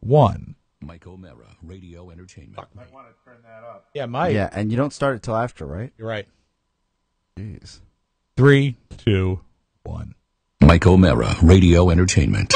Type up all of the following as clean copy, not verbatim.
1. Mike O'Mara, Radio Entertainment. Might want to turn that up. Yeah, Mike. Yeah, and you don't start it till after, right? You're right. Jeez. 3, 2, 1. Mike O'Mara, Radio Entertainment.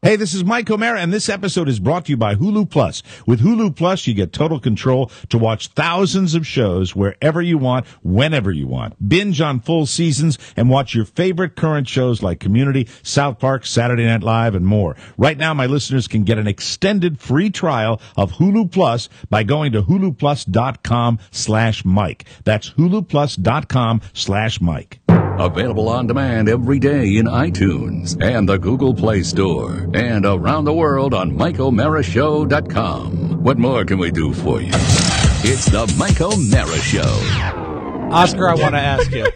Hey, this is Mike O'Mara, and this episode is brought to you by Hulu Plus. With Hulu Plus, you get total control to watch thousands of shows wherever you want, whenever you want. Binge on full seasons and watch your favorite current shows like Community, South Park, Saturday Night Live, and more. Right now, my listeners can get an extended free trial of Hulu Plus by going to huluplus.com/Mike. That's huluplus.com/Mike. Available on demand every day in iTunes and the Google Play Store and around the world on MikeO'MaraShow.com. What more can we do for you? It's the Mike O'Mara Show. Oscar, I want to ask you.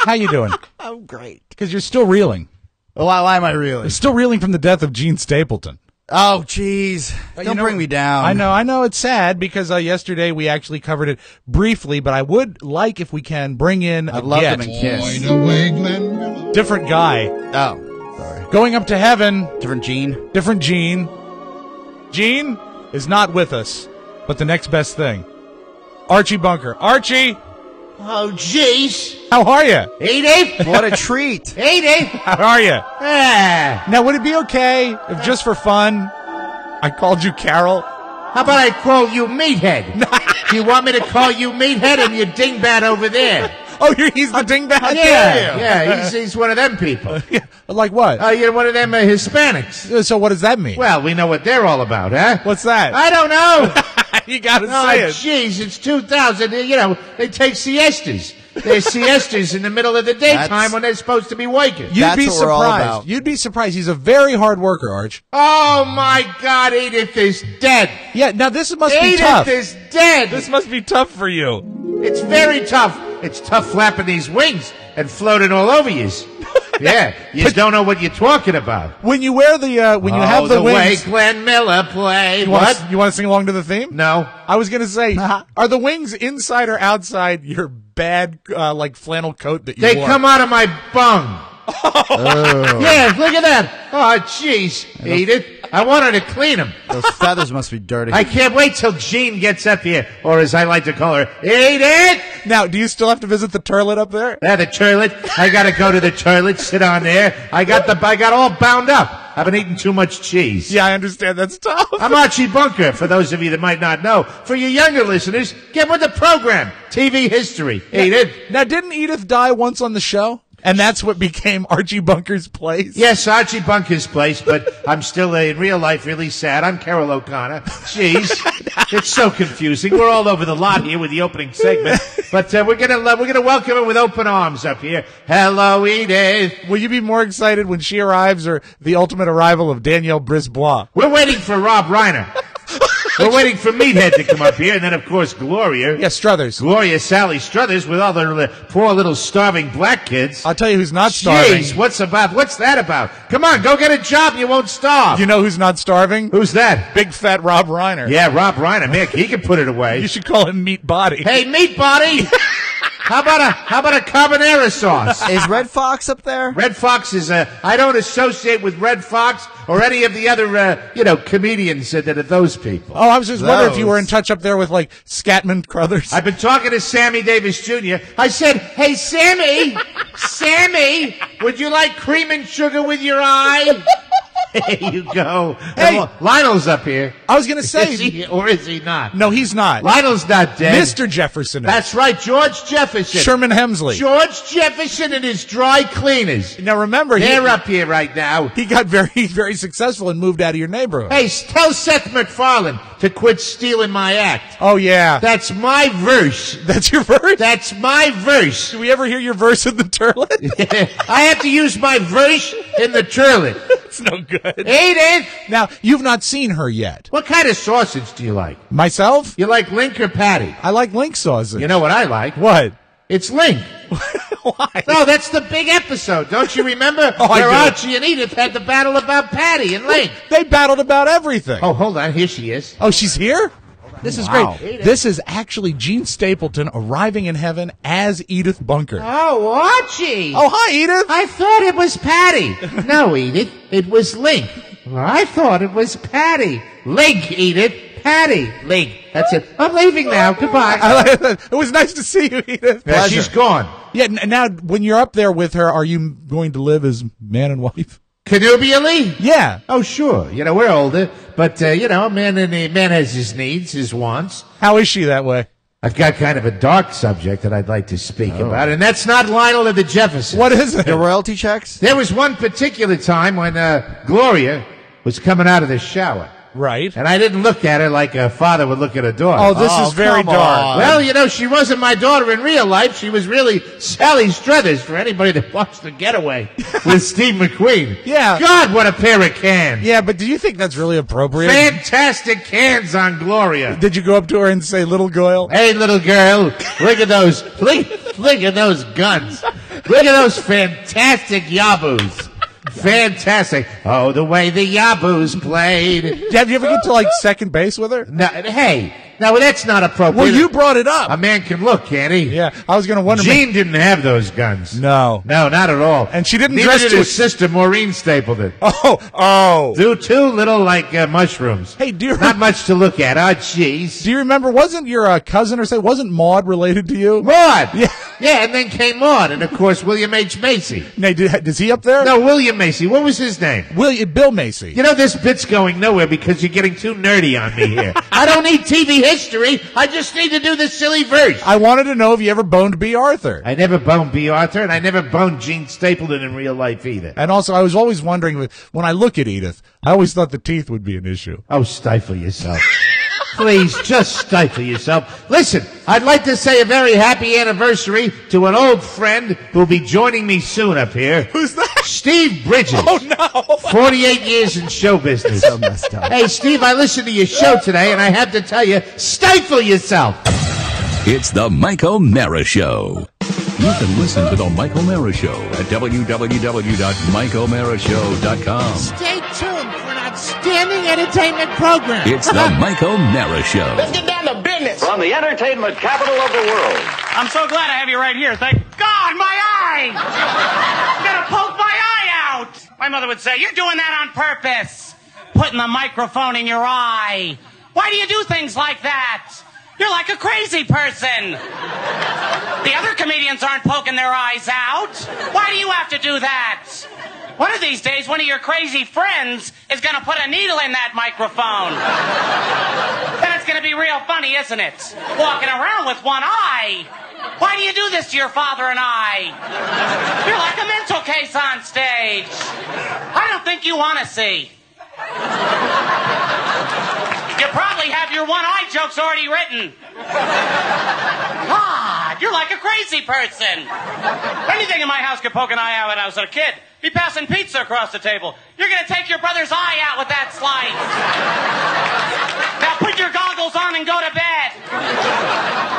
How you doing? I'm great. Because you're still reeling. Why am I reeling? You're still reeling from the death of Gene Stapleton. Oh, jeez. Don't bring me down. I know it's sad because yesterday we actually covered it briefly, but I would like, if we can, bring in I'd love them and kiss. different guy. Oh, sorry. Going up to heaven. Different Gene. Different Gene. Gene is not with us, but the next best thing. Archie Bunker. Archie! Oh, jeez. How are you? Edie? What a treat. Edie? How are you? Ah. Now, would it be okay if just for fun I called you Carol? How about I call you Meathead? Do you want me to call you Meathead and you dingbat over there? Oh, he's the dingbat? Yeah, he's one of them people. Yeah, like what? You're one of them Hispanics. So what does that mean? Well, we know what they're all about, huh? What's that? I don't know. You gotta Oh, say it. jeez, it's 2000. You know, they take siestas. There's siestas in the middle of the daytime when they're supposed to be waking. You'd be what we're all surprised. about. You'd be surprised. He's a very hard worker, Arch. Oh, my God, Edith is dead. Yeah, now this must be Edith tough. is dead. This must be tough for you. It's very tough. It's tough flapping these wings and floating all over you. Yeah, you don't know what you're talking about. When you wear the, when you have the way wings. Glenn Miller played. You What? want to sing along to the theme? No. I was going to say, are the wings inside or outside your bad, like, flannel coat that you They wore? come out of my bung. Yeah, look at that. Oh, jeez, Edith. I want her to clean them. Those feathers must be dirty. I can't wait till Jean gets up here, or as I like to call her, Edith! Now, do you still have to visit the toilet up there? Yeah, the toilet. I gotta go to the toilet, sit on there. I got all bound up. I've been eating too much cheese. Yeah, I understand. That's tough. I'm Archie Bunker, for those of you that might not know. For you younger listeners, get with the program. TV history. Edith. Now, didn't Edith die once on the show? And that's what became Archie Bunker's place? Yes, Archie Bunker's place, but I'm still in real life really sad. I'm Carol O'Connor. Jeez, it's so confusing. We're all over the lot here with the opening segment, but we're gonna welcome her with open arms up here. Hello, Edith. Will you be more excited when she arrives or the ultimate arrival of Danielle Brisbois? We're waiting for Rob Reiner. We're waiting for Meathead to come up here, and then, of course, Gloria. Yeah, Struthers. Gloria Sally Struthers with all the poor little starving black kids. I'll tell you who's not starving. Jeez, what's that about? Come on, go get a job. You won't starve. You know who's not starving? Who's that? Big fat Rob Reiner. Yeah, Rob Reiner. Man, he can put it away. You should call him Meat Body. Hey, Meat Body. How about a carbonara sauce? Is Red Fox up there? Red Fox is I don't associate with Red Fox or any of the other, comedians that are those people. Oh, I was just wondering if you were in touch up there with, like, Scatman Crothers. I've been talking to Sammy Davis Jr. I said, hey, Sammy, would you like cream and sugar with your eye? There you go. Hey. Lionel's up here. I was going to say. Is he, or is he not? No, he's not. Lionel's not dead. Mr. Jefferson is. That's right, George Jefferson. Sherman Hemsley. George Jefferson and his dry cleaners. Now, remember, they're up here right now. He got very, very successful and moved out of your neighborhood. Hey, tell Seth MacFarlane to quit stealing my act. Oh, yeah. That's my verse. That's your verse? That's my verse. Do we ever hear your verse in the toilet? I have to use my verse in the toilet. It's no good. Edith! Now, you've not seen her yet. What kind of sausage do you like? Myself? You like Link or Patty? I like Link sausage. You know what I like? What? It's Link. Why? No, that's the big episode. Don't you remember? Oh, I where do. Archie and Edith had the battle about Patty and Link. They battled about everything. Oh, hold on. Here she is. Oh, she's here? This is Wow. great. This is actually Gene Stapleton arriving in heaven as Edith Bunker. Oh, Archie! Oh, hi, Edith. I thought it was Patty. No, Edith, it was Link. Well, I thought it was Patty. Link, Edith. Patty. Link. That's it. I'm leaving now. Goodbye. It was nice to see you, Edith. Yeah, she's gone. Yeah, now, when you're up there with her, are you going to live as man and wife? Connubially? Yeah. Oh, sure. You know, we're older, but, a man has his needs, his wants. How is she that way? I've got kind of a dark subject that I'd like to speak about, and that's not Lionel or the Jeffersons. What is it? The royalty checks? There was one particular time when Gloria was coming out of the shower. Right. And I didn't look at her like a father would look at a daughter. Oh, this is very come dark. on. Well, she wasn't my daughter in real life. She was really Sally Struthers for anybody that watched The Getaway with Steve McQueen. Yeah. God, what a pair of cans. Yeah, but do you think that's really appropriate? Fantastic cans on Gloria. Did you go up to her and say, little girl? Hey, little girl, look at those, look at those guns. Look at those fantastic yaboos. Fantastic. Oh, the way the yaboos played. Have you ever get to, second base with her? No, hey, no, that's not appropriate. Well, you brought it up. A man can look, can't he? Yeah, I was going to wonder. Jean didn't have those guns. No. No, not at all. And she didn't Neither dress did to his sister, Maureen Stapleton. Oh. Do two little, mushrooms. Hey, Not much to look at. Oh, jeez. Do you remember, wasn't your cousin wasn't Maud related to you? Maud! Yeah. Yeah, and then came Maud, and of course, William H. Macy. Now, is he up there? No, William Macy. What was his name? Bill Macy. You know, this bit's going nowhere because you're getting too nerdy on me here. I don't need TV history. I just need to do the silly verse. I wanted to know if you ever boned B. Arthur. I never boned B. Arthur, and I never boned Gene Stapleton in real life either. And also, I was always wondering, when I look at Edith, I always thought the teeth would be an issue. Oh, stifle yourself. Please, just stifle yourself. Listen, I'd like to say a very happy anniversary to an old friend who'll be joining me soon up here. Who's that? Steve Bridges. Oh, no. 48 years in show business. So messed up. Hey, Steve, I listened to your show today, and I have to tell you, stifle yourself. It's the Mike O'Mara Show. You can listen to the Mike O'Mara Show at www.mikeomarashow.com. Stay tuned for an outstanding entertainment program. It's the Mike O'Mara Show. Let's get down to business. From the entertainment capital of the world. I'm so glad I have you right here. Thank God, my eye! I'm gonna poke my eye out! My mother would say, you're doing that on purpose. Putting the microphone in your eye. Why do you do things like that? You're like a crazy person. The other comedians aren't poking their eyes out. Why do you have to do that? One of these days, one of your crazy friends is going to put a needle in that microphone. Then it's going to be real funny, isn't it? Walking around with one eye. Why do you do this to your father and I? You're like a mental case on stage. I don't think you want to see. You probably have your one-eye jokes already written. God, you're like a crazy person. Anything in my house could poke an eye out when I was a kid. Be passing pizza across the table. You're going to take your brother's eye out with that slice. Now put your goggles on and go to bed.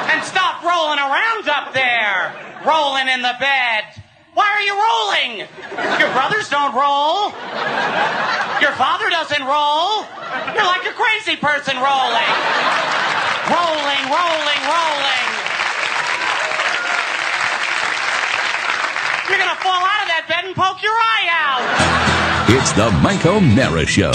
And stop rolling around up there. Rolling in the bed. Why are you rolling? Your brothers don't roll. Your father doesn't roll. You're like a crazy person rolling. Rolling, rolling, rolling. You're going to fall out of that bed and poke your eye out. It's the Mike O'Mara Show.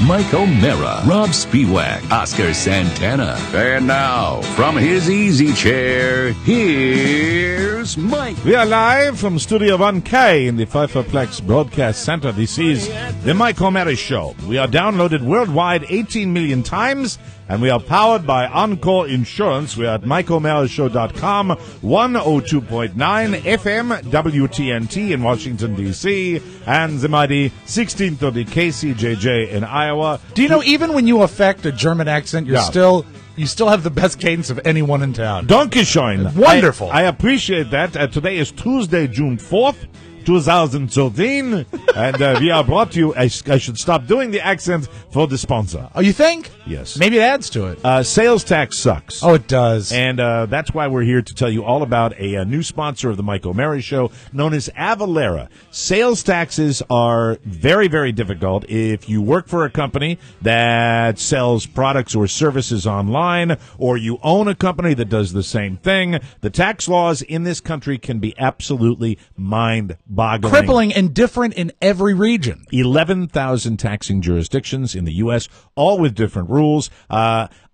Mike O'Mara, Rob Spiewak, Oscar Santana. And now, from his easy chair, here's Mike. We are live from Studio 1K in the Pfeifferplex Broadcast Center. This is the Mike O'Mara Show. We are downloaded worldwide 18 million times, and we are powered by Encore Insurance. We are at MikeO'MaraShow.com, 102.9 FM WTNT in Washington, D.C., and the mighty 1630 KCJJ in Iowa. Do you know, even when you affect a German accent, you still have the best cadence of anyone in town. Dankeschön. Wonderful. I appreciate that. Today is Tuesday, June 4th. 2013, and we are brought to you. I should stop doing the accent for the sponsor. Oh, you think? Yes. Maybe it adds to it. Sales tax sucks. Oh, it does. And that's why we're here to tell you all about a new sponsor of the Mike O'Mara Show, known as Avalara. Sales taxes are very, very difficult. If you work for a company that sells products or services online, or you own a company that does the same thing, the tax laws in this country can be absolutely mind-boggling. Crippling and different in every region. 11,000 taxing jurisdictions in the U.S., all with different rules.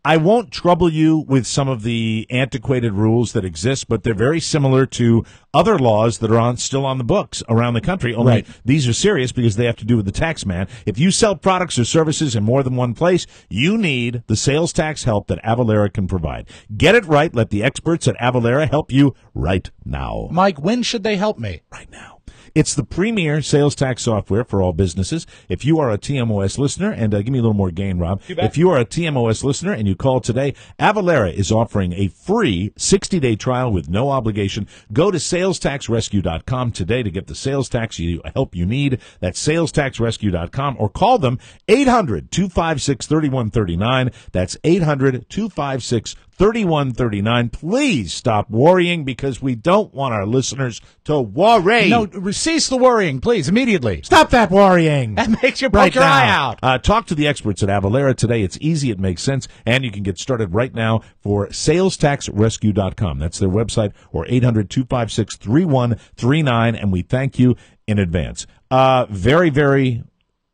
I won't trouble you with some of the antiquated rules that exist, but they're very similar to other laws that are still on the books around the country. Only these are serious because they have to do with the tax man. If you sell products or services in more than one place, you need the sales tax help that Avalara can provide. Get it right. Let the experts at Avalara help you right now. Mike, when should they help me? Right now. It's the premier sales tax software for all businesses. If you are a TMOS listener, and give me a little more gain, Rob. If you are a TMOS listener and you call today, Avalara is offering a free 60-day trial with no obligation. Go to salestaxrescue.com today to get the sales tax help you need. That's salestaxrescue.com, or call them 800-256-3139. That's 800-256-3139. Please stop worrying, because we don't want our listeners to worry. No, cease the worrying, please, immediately. Stop that worrying. That makes you poke your eye out. Talk to the experts at Avalara today. It's easy, it makes sense, and you can get started right now for salestaxrescue.com. That's their website, or 800-256-3139, and we thank you in advance. Very, very,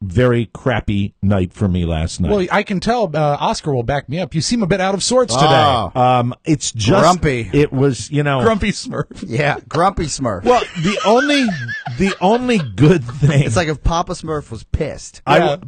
very crappy night for me last night. Well, I can tell Oscar will back me up. You seem a bit out of sorts today. Oh. It's just Grumpy. It was, Grumpy Smurf. Yeah, Grumpy Smurf. Well, the only good thing. It's like if Papa Smurf was pissed. I got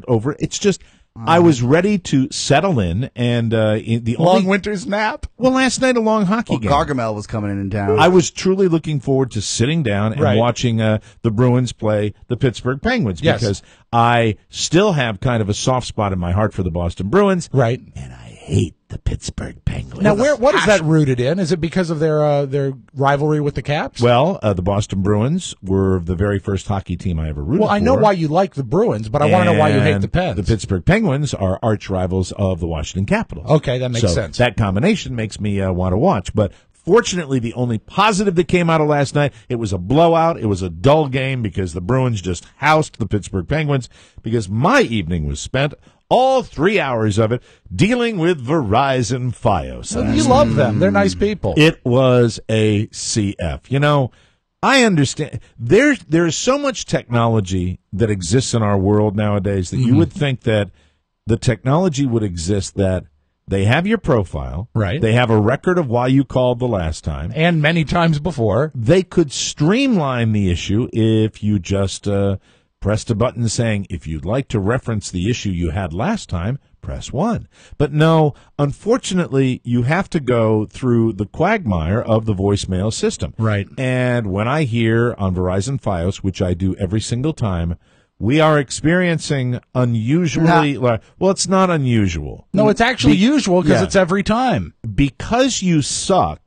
over it. It's just I was ready to settle in, and the Long only winter's nap. Well, last night a long hockey game. Gargamel was coming in town. I was truly looking forward to sitting down and watching the Bruins play the Pittsburgh Penguins, because I still have kind of a soft spot in my heart for the Boston Bruins, right? And I hate the Pittsburgh Penguins. Now, what is that rooted in? Is it because of their rivalry with the Caps? Well, the Boston Bruins were the very first hockey team I ever rooted for. Well, I know why you like the Bruins, but I want to know why you hate the Pens. The Pittsburgh Penguins are arch rivals of the Washington Capitals. Okay, that makes sense. That combination makes me want to watch. But fortunately, the only positive that came out of last night, it was a blowout. It was a dull game because the Bruins just housed the Pittsburgh Penguins, because my evening was spent, all 3 hours of it, dealing with Verizon Fios. Well, you love them. They're nice people. It was a CF. I understand. There's so much technology that exists in our world nowadays that you would think that the technology would exist that they have your profile. Right. They have a record of why you called the last time. And many times before. They could streamline the issue if you just pressed a button saying, if you'd like to reference the issue you had last time, press 1. But no, unfortunately, you have to go through the quagmire of the voicemail system. Right. And when I hear on Verizon Fios, which I do every single time, we are experiencing unusually, well, it's not unusual. No, it's actually usual, because it's every time. Because you suck,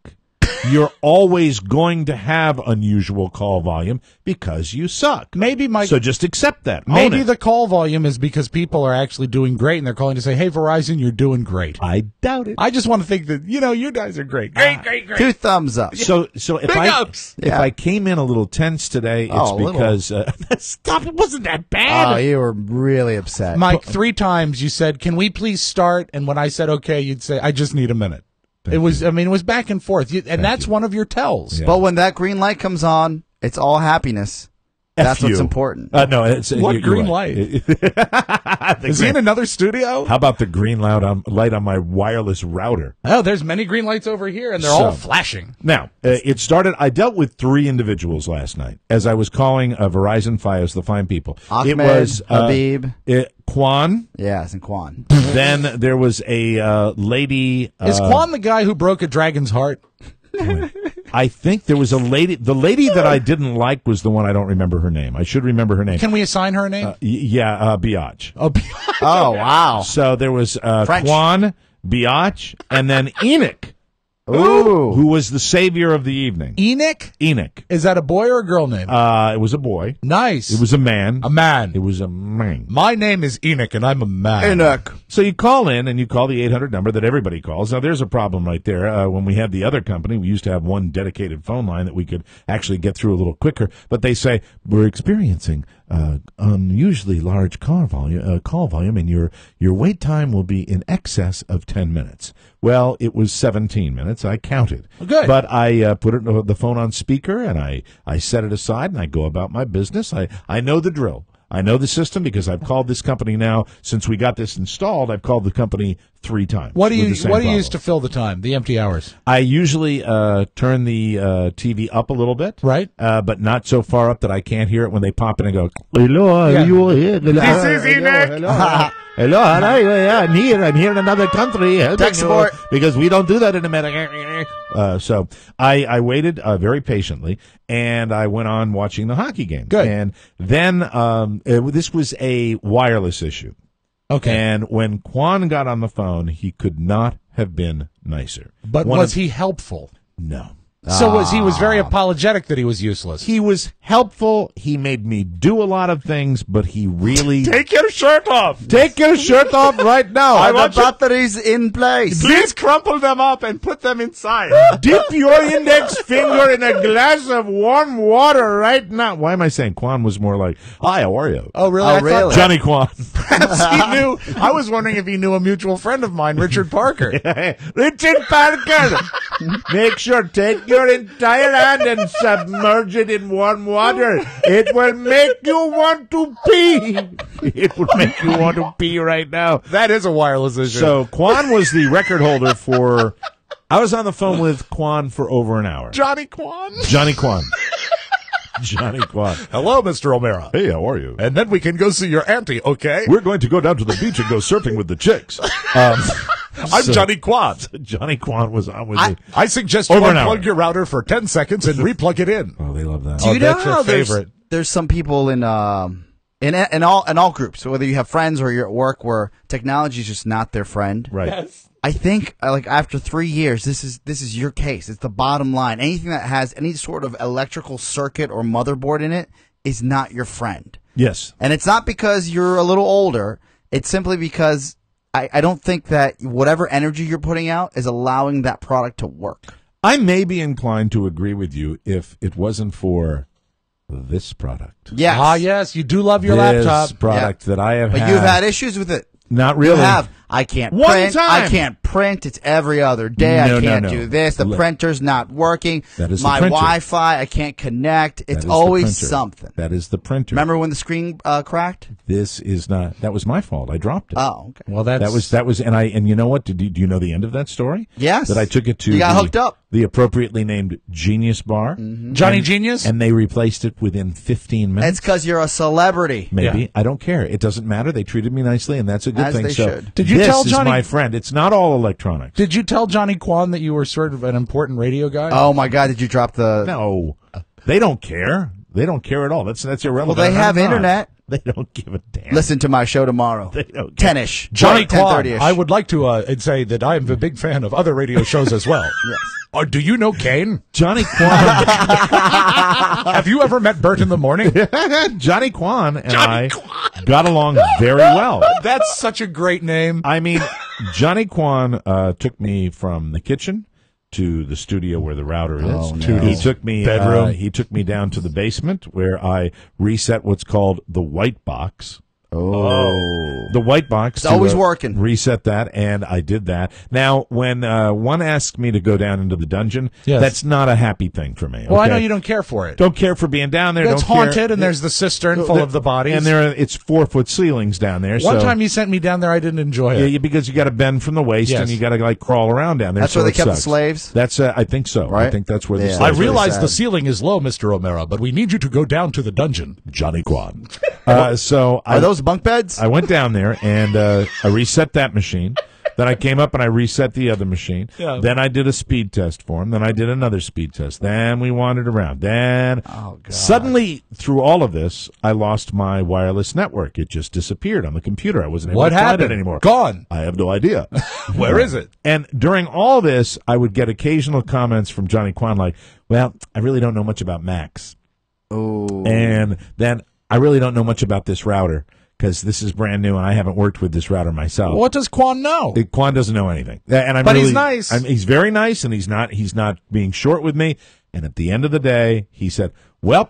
you're always going to have unusual call volume because you suck. So just accept that. Maybe the call volume is because people are actually doing great and they're calling to say, hey, Verizon, you're doing great. I doubt it. I just want to think that, you guys are great. Great. 2 thumbs up. So if I came in a little tense today, it's because stop. It wasn't that bad. Oh, you were really upset. Mike, 3 times you said, can we please start? And when I said okay, you'd say, I just need a minute. It was back and forth, and that's one of your tells. Yeah. But when that green light comes on, it's all happiness. That's what's important. No, it's what green light? Is he in another studio? How about the green light on my wireless router? Oh, there's many green lights over here, and they're all flashing. Now, it started. I dealt with 3 individuals last night as I was calling Verizon Fios, the fine people. Ahmed, it was Habib, Kwan. Yeah, it's in Kwan. Then there was a lady. Is Kwan the guy who broke a dragon's heart? I think there was a lady. The lady that I didn't like was the one I don't remember her name. I should remember her name. Can we assign her a name? Biatch. Oh, Biatch. Oh, wow. So there was Kwan, Biatch, and then Enoch. Ooh. who was the savior of the evening. Enoch? Enoch. Is that a boy or a girl name? It was a boy. Nice. It was a man. a man. It was a man. My name is Enoch, and I'm a man. Enoch. So you call in and you call the 800 number that everybody calls. Now, there's a problem right there. When we had the other company, we used to have one dedicated phone line that we could actually get through a little quicker. But they say, we're experiencing unusually large call volume, and your wait time will be in excess of 10 minutes. Well, it was 17 minutes. I counted. Good. But I put the phone on speaker, and I set it aside, and I go about my business. I know the drill. I know the system because I've called this company now since we got this installed. I've called the company 3 times. What do you problem. use to fill the time, the empty hours? I usually turn the TV up a little bit, Right. But not so far up that I can't hear it when they pop in and go, hello, Yeah. are you here? This is Enoch. Hello, I'm here. I'm here in another country. Tech support. Because we don't do that in America. So I waited very patiently, and I went on watching the hockey game. Good. And then this was a wireless issue. Okay. And when Quan got on the phone, he could not have been nicer. But was he helpful? No. So he was very apologetic that he was useless. He was helpful. He made me do a lot of things, but he really... Take your shirt off. Take your shirt off right now. Are the batteries in place? Please crumple them up and put them inside. Dip your index finger in a glass of warm water right now. Why am I saying Quan was more like, hi, how are you? Oh, really? Oh, I thought really? Johnny Quan. perhaps he knew. I was wondering if he knew a mutual friend of mine, Richard Parker. Richard Parker. Make sure, take your entire hand and submerge it in warm water. It will make you want to pee. It will make you want to pee right now. That is a wireless issue. So Quan was the record holder for... I was on the phone with Quan for over an hour. Johnny Quan. Johnny Quan. Johnny Quan. Hello, Mr. O'Mara. Hey, how are you? And then we can go see your auntie, okay? We're going to go down to the beach and go surfing with the chicks. I'm Johnny Quan. Johnny Quan was on with me. I suggest you Over an hour. unplug your router for 10 seconds and replug it in. Oh, they love that. Do you know that's your how favorite. there's some people in all groups, whether you have friends or you're at work, where technology is just not their friend. Right. I think like after 3 years, this is your case. It's the bottom line. Anything that has any sort of electrical circuit or motherboard in it is not your friend. Yes. And it's not because you're a little older. It's simply because I don't think that whatever energy you're putting out is allowing that product to work. I may be inclined to agree with you if it wasn't for this product. Yes. Ah, yes, you do love your This laptop. product that I have But had. you've had issues with it. Not really. You have. I can't One print. time. I can't print. It's every other day. No, I can't no. do this. The printer's not working. That is the my printer. Wi-Fi. I can't connect. That It's is the always printer. something. That is the printer. Remember when the screen cracked? This is not. That was my fault. I dropped it. Oh, okay. Well, That was, and you know what? Do you know the end of that story? Yes. That I took it to. You got hooked up. The appropriately named Genius Bar. Johnny Genius? And they replaced it within 15 minutes. It's because you're a celebrity. Maybe. Yeah. I don't care. It doesn't matter. They treated me nicely, and that's a good As thing. they So should. Did you this tell is Johnny- my friend. It's not all electronics. Did you tell Johnny Quan that you were sort of an important radio guy? Oh my God! Did you drop the? No, they don't care. They don't care at all. That's irrelevant. Well, they have I'm not. internet. They don't give a damn. Listen to my show tomorrow. They don't care. 10ish. Johnny Quan, 10:30ish. I would like to say that I am a big fan of other radio shows as well. Yes. Do you know Kane? Johnny Quan. Have you ever met Bert in the morning? Johnny Quan and I got along very well. That's such a great name. I mean, Johnny Quan took me from the kitchen to the studio where the router is. Oh, no. He took me Bedroom. he took me down to the basement where I reset what's called the white box. Oh. The white box. It's always working. Reset that, and I did that. Now, when one asked me to go down into the dungeon, Yes. that's not a happy thing for me. Well, I okay? know you don't care for it. Don't care for being down there. It's don't care. haunted, and there's the cistern full of the bodies. And it's 4-foot ceilings down there. One so, time you sent me down there, I didn't enjoy it. yeah, because you got to bend from the waist, Yes. and you got to like crawl around down there. That's so where they it kept the sucks. slaves? That's I think so. I Right? think that's where the Yeah. I slaves. really realize sad. the ceiling is low, Mr. O'Mara, but we need you to go down to the dungeon. Johnny Quan. So Are those bunk beds? I went down there and I reset that machine. Then I came up and I reset the other machine. Yeah. Then I did a speed test for him. Then I did another speed test. Then we wandered around. Then suddenly, through all of this, I lost my wireless network. It just disappeared on the computer. I wasn't able What to find happened? it anymore. Gone. I have no idea. Where is it? And during all this, I would get occasional comments from Johnny Kwan like, well, I really don't know much about Macs. Oh. And then I really don't know much about this router because this is brand new and I haven't worked with this router myself. What does Quan know? Quan doesn't know anything. And I'm But really, he's nice. He's very nice, and he's not being short with me. And at the end of the day, he said, well,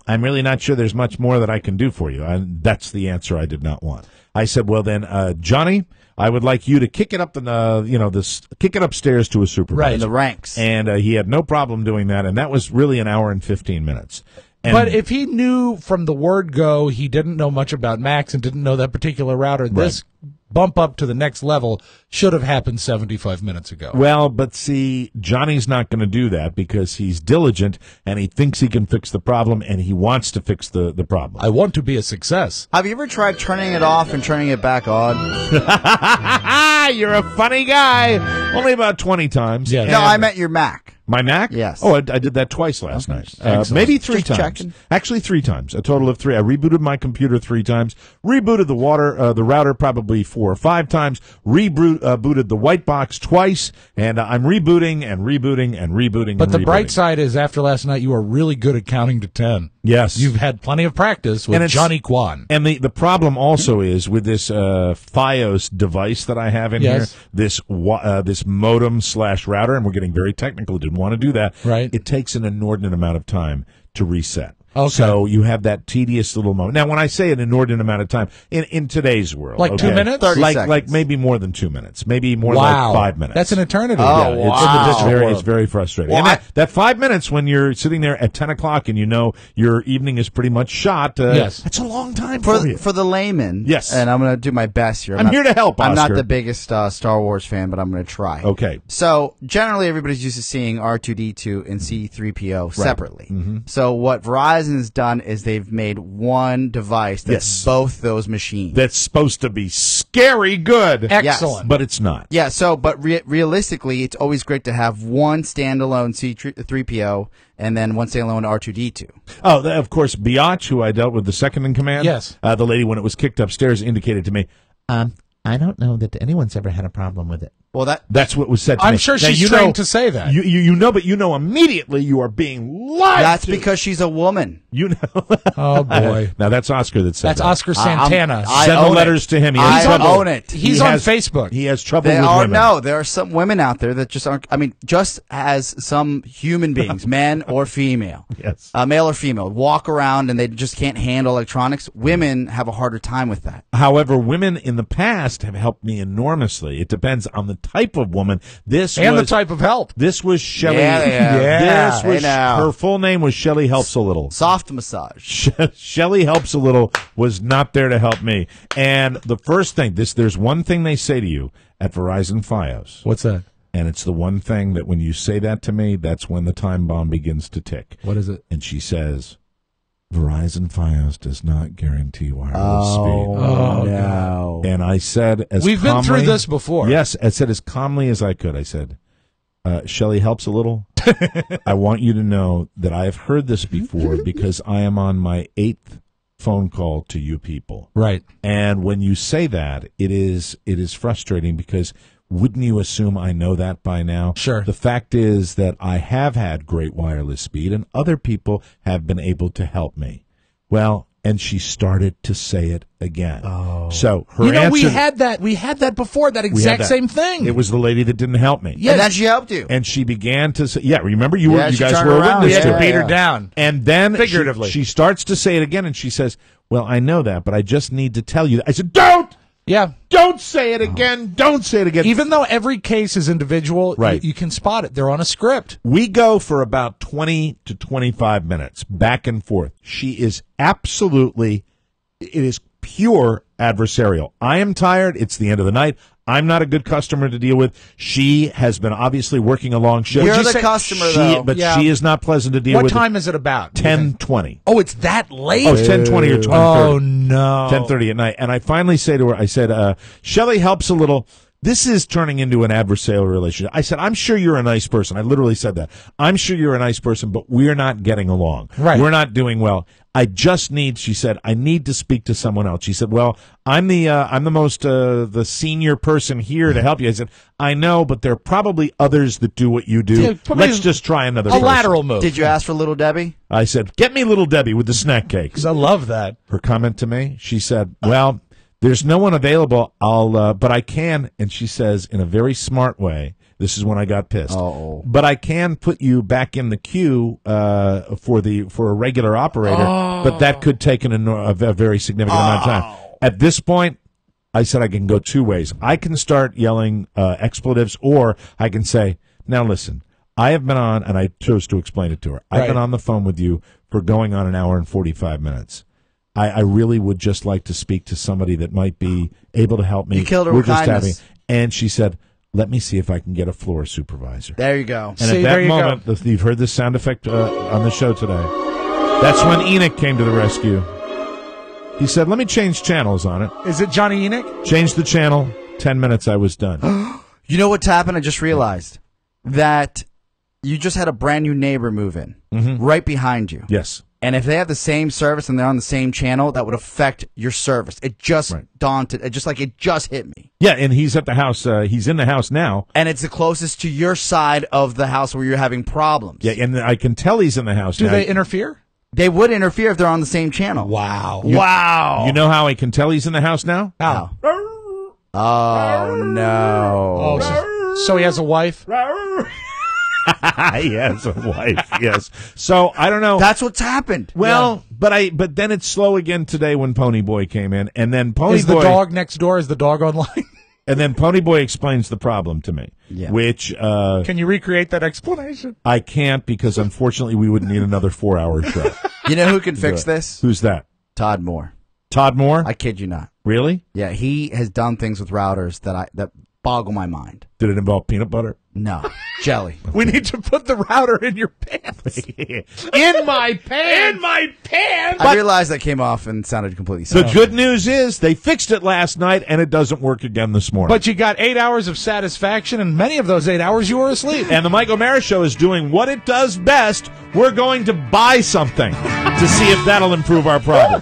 I'm really not sure there's much more that I can do for you. And that's the answer I did not want. I said, well, then, Johnny, I would like you to kick it up kick it upstairs to a supervisor. Right. In the ranks. And he had no problem doing that, and that was really an hour and 15 minutes. And But if he knew from the word go he didn't know much about Macs and didn't know that particular router, this bump up to the next level should have happened 75 minutes ago. Well, but see, Johnny's not going to do that because he's diligent and he thinks he can fix the problem and he wants to fix the problem. I want to be a success. Have you ever tried turning it off and turning it back on? You're a funny guy. Only about 20 times. Yeah. No, I meant your Mac. My Mac? Yes. Oh, I did that twice last night. Excellent. Maybe 3 Just times. checking. Actually, 3 times. A total of 3. I rebooted my computer 3 times. Rebooted the router probably 4 or 5 times. Booted the white box twice. And I'm rebooting and rebooting and rebooting. But and the rebooting. bright side is after last night, you are really good at counting to 10. Yes. You've had plenty of practice And with it's- Johnny Kwan. And the problem also is with this FiOS device that I have in Yes. here, this modem / router, and we're getting very technical. Didn't want to do that. Right. It takes an inordinate amount of time to reset. Okay. So you have that tedious little moment. Now, when I say an inordinate amount of time, in today's world, Like 2 minutes? 30 like seconds. maybe more than 2 minutes, maybe more Wow. like 5 minutes. That's an eternity. Oh, Yeah, wow. it's very frustrating. Well, and that 5 minutes when you're sitting there at 10 o'clock and you know your evening is pretty much shot, Yes. that's a long time for you. For the layman, Yes. and I'm going to do my best here. I'm here to help, I'm not Oscar. the biggest Star Wars fan, but I'm going to try. Okay. So generally, everybody's used to seeing R2D2 and C3PO separately. So what Verizon has done is they've made one device that's Yes. both those machines. That's supposed to be scary good. Excellent. But it's not. Yeah, so, but realistically, it's always great to have one standalone C3PO and then one standalone R2D2. Oh, of course, Biatch, who I dealt with the second in command. Yes. The lady, when it was kicked upstairs, indicated to me, I don't know that anyone's ever had a problem with it. Well, that's what was said to me. I'm sure Now, she's you trained know- to say that. You know, but you know immediately you are being lied that's to. because she's a woman. You know. Oh, boy. Now, that's Oscar that said That's that. Oscar Santana. I Send the own letters it. to him. He I has trouble. own it. He's He on has- Facebook. He has trouble There with are women. no. There are some women out there that just aren't. I mean, just as some human beings, man or female, Yes. male or female, walk around and they just can't handle electronics. Women have a harder time with that. However, women in the past have helped me enormously. It depends on the type of woman. This And was the type of help. This was Shelley. Yeah, they have. Yeah, This was they know. her full name was Shelley Helps a Little. Soft massage. Shelley Helps a Little was not there to help me. And the first thing, there's one thing they say to you at Verizon FiOS. What's that? And it's the one thing that when you say that to me, that's when the time bomb begins to tick. What is it? And she says, Verizon FiOS does not guarantee wireless speed. Oh, no. And I said, We've been through calmly- this before. Yes, I said as calmly as I could. I said, Shelley Helps a Little. I want you to know that I have heard this before because I am on my 8th phone call to you people. Right. And when you say that, it is frustrating because wouldn't you assume I know that by now? Sure. The fact is that I have had great wireless speed and other people have been able to help me. Well, and she started to say it again. Oh. So her You know, answer, we had that before, that we had exact that. same thing. It was the lady that didn't help me. Yes. And then she helped you. And she began to say, yeah, remember you Yeah, she guys turned were a around. witness We had to to it. beat her Yeah. down. And then Figuratively. she starts to say it again and she says, well, I know that, but I just need to tell you that. I said, don't say it again. Don't say it again. Even though every case is individual, Right. you can spot it. They're on a script. We go for about 20 to 25 minutes back and forth. She is absolutely, it is pure adversarial. I am tired. It's the end of the night. I'm not a good customer to deal with. She has been obviously working a long shift. You're you the say- customer, She- though. but Yeah. she is not pleasant to deal What with. time is it about? 10:20. Oh, it's that late? Oh, it's 10:20 or 10:30. Oh, no. 10:30 at night. And I finally say to her, I said, Shelley Helps a Little. This is turning into an adversarial relationship. I said, I'm sure you're a nice person. I literally said that. I'm sure you're a nice person, but we're not getting along. Right. We're not doing well. I just need, she said, I need to speak to someone else. She said, well, I'm the senior person here to help you. I said, I know, but there are probably others that do what you do. Yeah, Let's just try another person. lateral move. Did you ask for Little Debbie? I said, get me Little Debbie with the snack cakes. I love that. Her comment to me, she said, well, there's no one available. but I can. And she says, in a very smart way, this is when I got pissed. Oh. But I can put you back in the queue for a regular operator. But that could take a very significant amount of time. At this point, I said I can go two ways. I can start yelling expletives, or I can say, now listen, I have been on, and I chose to explain it to her. I've been on the phone with you for going on an hour and 45 minutes. I really would just like to speak to somebody that might be able to help me. You killed her We're with just kindness. and she said, let me see if I can get a floor supervisor. There you go. And at that moment, you've heard this sound effect on the show today. That's when Enoch came to the rescue. He said, let me change channels on it. Is it Johnny Enoch? Change the channel. 10 minutes, I was done. You know what's happened? I just realized that you just had a brand new neighbor move in right behind you. Yes. And if they have the same service and they're on the same channel, that would affect your service. It just daunted. It just hit me. Yeah, and he's at the house. He's in the house now. And it's the closest to your side of the house where you're having problems. Yeah, and I can tell he's in the house now. Do they interfere? They would interfere if they're on the same channel. Wow. Wow. You know how I can tell he's in the house now? How? Oh, no. Oh, so he has a wife? He has a wife, yes. So, I don't know. That's what's happened. Well, but then it's slow again today when Pony Boy came in, and then Pony Boy... Is the dog next door? Is the dog online? And then Pony Boy explains the problem to me, which... Can you recreate that explanation? I can't, because unfortunately we would need another 4-hour show. You know who can fix this? Who's that? Todd Moore. Todd Moore? I kid you not. Really? Yeah, he has done things with routers that boggle my mind. Did it involve peanut butter? No. Jelly. We need to put the router in your pants. In my pants! In my pants! I realized that came off and sounded completely The silly. good news is they fixed it last night, and it doesn't work again this morning. But you got 8 hours of satisfaction, and many of those 8 hours you were asleep. And the Mike O'Mara Show is doing what it does best. We're going to buy something to see if that'll improve our problem.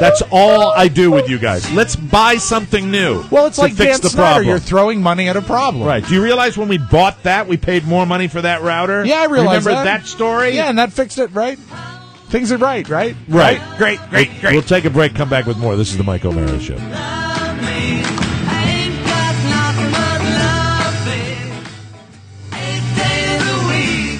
That's all I do with you guys. Let's buy something new. Well, it's to like fix Dan the Snyder. problem. You're throwing money at a problem. Right. Do you realize when we bought that, we paid more money for that router? Yeah, I realize Remember that story? Yeah, and that fixed it, right? Things are right? Right. Great. We'll take a break, come back with more. This is the Mike O'Mara Show.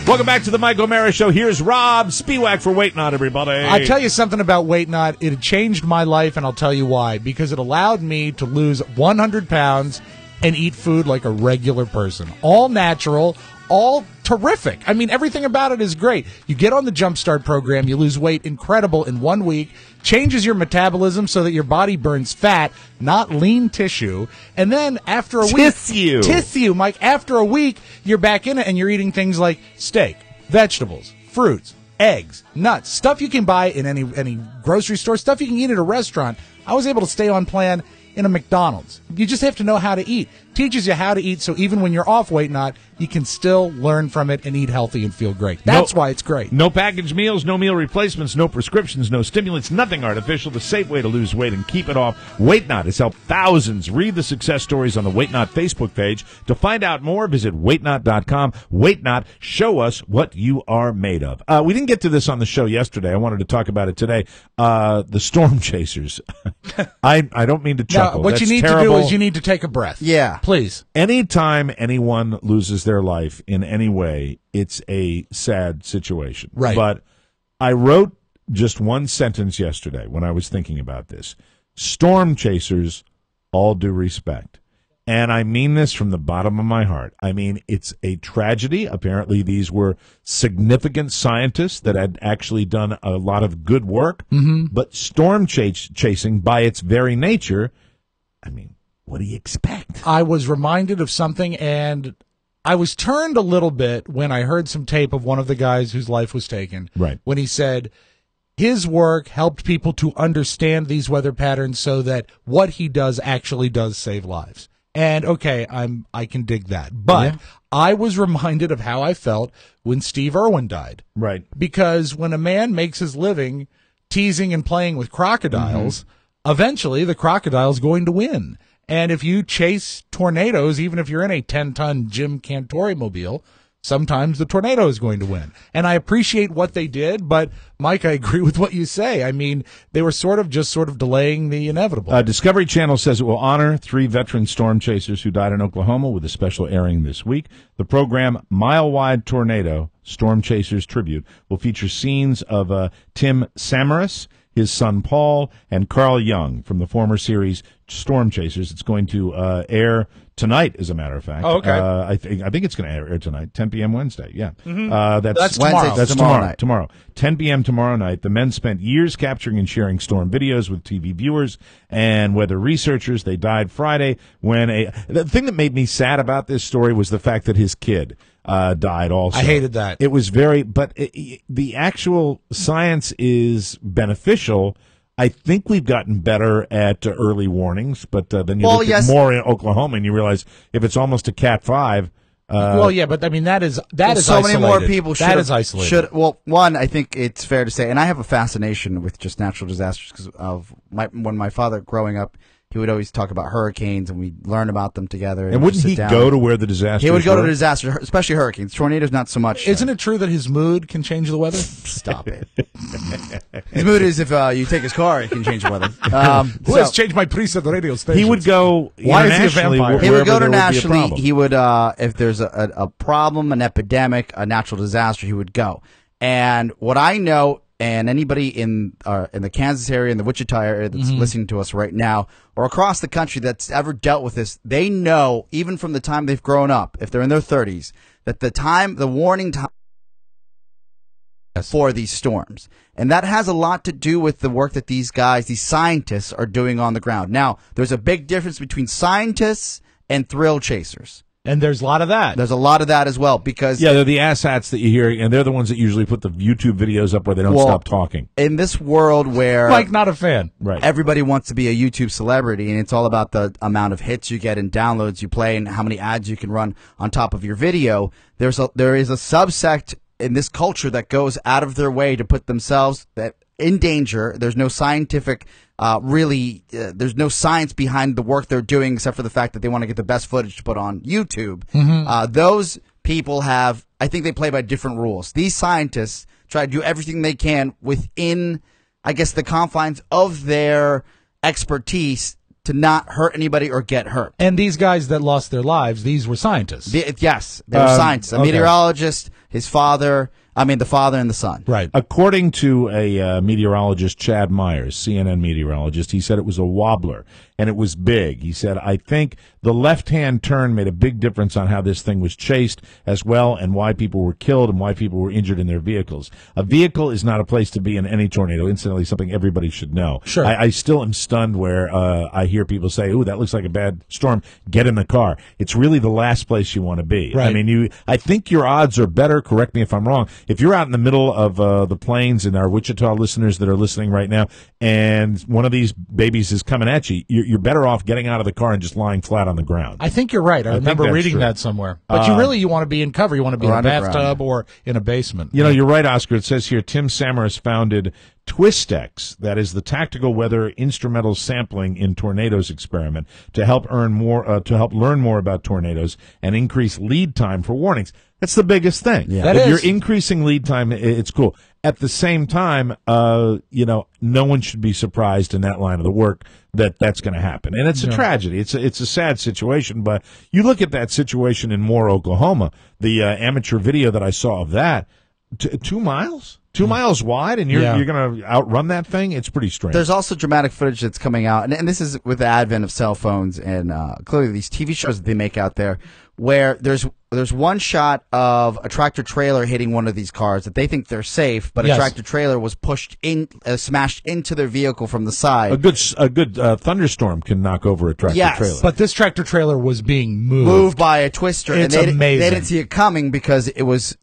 Welcome back to the Mike O'Mara Show. Here's Rob Spiewak for Wait Not, everybody. I tell you something about Wait Not. It changed my life, and I'll tell you why. Because it allowed me to lose 100 pounds and eat food like a regular person. All natural, all terrific. I mean, everything about it is great. You get on the Jumpstart program, you lose weight incredible in 1 week, changes your metabolism so that your body burns fat, not lean tissue. And then after a week... Tissue, Mike. After a week, you're back in it and you're eating things like steak, vegetables, fruits, eggs, nuts, stuff you can buy in any grocery store, stuff you can eat at a restaurant. I was able to stay on plan in a McDonald's. You just have to know how to eat. Teaches you how to eat, so even when you're off Wait Not, you can still learn from it and eat healthy and feel great. That's why it's great. No packaged meals, no meal replacements, no prescriptions, no stimulants, nothing artificial. The safe way to lose weight and keep it off. Wait Not has helped thousands. Read the success stories on the Wait Not Facebook page. To find out more, visit waitnot.com. Wait Not, show us what you are made of. We didn't get to this on the show yesterday. I wanted to talk about it today. The storm chasers. I don't mean to chuckle. What you need to do is you need to take a breath. Yeah. Please. Anytime anyone loses their life in any way, it's a sad situation. Right. But I wrote just one sentence yesterday when I was thinking about this. Storm chasers, all due respect. And I mean this from the bottom of my heart. I mean, it's a tragedy. Apparently, these were significant scientists that had actually done a lot of good work. Mm-hmm. But storm chasing, by its very nature, I mean, what do you expect? I was reminded of something, and I was turned a little bit when I heard some tape of one of the guys whose life was taken. Right. When he said his work helped people to understand these weather patterns so that what he does actually does save lives. And okay, I can dig that. But I was reminded of how I felt when Steve Irwin died. Right. Because when a man makes his living teasing and playing with crocodiles, eventually the crocodile's going to win. And if you chase tornadoes, even if you're in a 10-ton Jim Cantore mobile, sometimes the tornado is going to win. And I appreciate what they did, but Mike, I agree with what you say. I mean, they were sort of delaying the inevitable. Discovery Channel says it will honor 3 veteran storm chasers who died in Oklahoma with a special airing this week. The program Mile Wide Tornado Storm Chasers Tribute will feature scenes of Tim Samaras, his son Paul, and Carl Young from the former series Storm Chasers. It's going to air tonight, as a matter of fact. Oh, okay. I think it's going to air tonight, 10 p.m. Wednesday. Yeah. That's tomorrow. That's tomorrow tomorrow. night. Tomorrow, 10 p.m. tomorrow night. The men spent years capturing and sharing storm videos with TV viewers and weather researchers. They died Friday when the thing that made me sad about this story was the fact that his kid died also. I hated that. It was the actual science is beneficial. I think we've gotten better at early warnings, but then you look at more in Oklahoma and you realize if it's almost a Cat 5. But I mean that is so isolated. many more people is isolated. One, I think it's fair to say, and I have a fascination with just natural disasters because of when my father growing up, he would always talk about hurricanes, and we'd learn about them together. And wouldn't he go to where the disaster? He would go to the disaster, especially hurricanes. Tornadoes, not so much. Isn't it true that his mood can change the weather? Stop it. His mood is if you take his car, it can change the weather. Who has changed my preset radio station? He would go. Why is he a vampire? He would go internationally. He He would, if there's a problem, an epidemic, a natural disaster, he would go. And what I know, and anybody in the Kansas area, in the Wichita area that's listening to us right now, or across the country that's ever dealt with this, they know, even from the time they've grown up, if they're in their 30s, that the warning time for these storms. And that has a lot to do with the work that these scientists are doing on the ground. Now, there's a big difference between scientists and thrill chasers. And there's a lot of that. There's a lot of that as well because they're the asshats that you hear, and they're the ones that usually put the YouTube videos up where they don't stop talking. In this world where Mike, not a fan, right? Everybody wants to be a YouTube celebrity, and it's all about the amount of hits you get and downloads you play, and how many ads you can run on top of your video. There is a subsect in this culture that goes out of their way to put themselves in danger. There's no scientific. There's no science behind the work they're doing except for the fact that they want to get the best footage to put on YouTube. Those people I think they play by different rules. These scientists try to do everything they can within, I guess, the confines of their expertise to not hurt anybody or get hurt. And these guys that lost their lives, these were scientists. Yes, they were scientists. A meteorologist, the father and the son. Right. According to a meteorologist, Chad Myers, CNN meteorologist, he said it was a wobbler, and it was big. He said, I think the left-hand turn made a big difference on how this thing was chased as well, and why people were killed and why people were injured in their vehicles. A vehicle is not a place to be in any tornado. Incidentally, something everybody should know. Sure. I still am stunned where I hear people say, ooh, that looks like a bad storm. Get in the car. It's really the last place you want to be. Right. I mean, I think your odds are better, correct me if I'm wrong, if you're out in the middle of the plains, and our Wichita listeners that are listening right now, and one of these babies is coming at you, you're better off getting out of the car and just lying flat on the ground. I think you're right. I remember reading that somewhere. But you want to be in cover. You want to be in a bathtub or in a basement. You know, you're right, Oscar. It says here, Tim Samaras founded Twistex, that is the tactical weather instrumental sampling in tornadoes experiment, to help learn more about tornadoes and increase lead time for warnings. That's the biggest thing. Yeah. If you're increasing lead time, it's cool. At the same time, no one should be surprised in that line of the work that's going to happen. And it's a tragedy. It's a sad situation, but you look at that situation in Moore, Oklahoma, the amateur video that I saw of that, 2 miles? 2 miles wide, and you're going to outrun that thing? It's pretty strange. There's also dramatic footage that's coming out, and this is with the advent of cell phones and clearly these TV shows that they make out there, where there's one shot of a tractor trailer hitting one of these cars that they think they're safe, but a tractor trailer was smashed into their vehicle from the side. A good thunderstorm can knock over a tractor trailer. But this tractor trailer was being moved by a twister. It's and amazing. They didn't see it coming because it was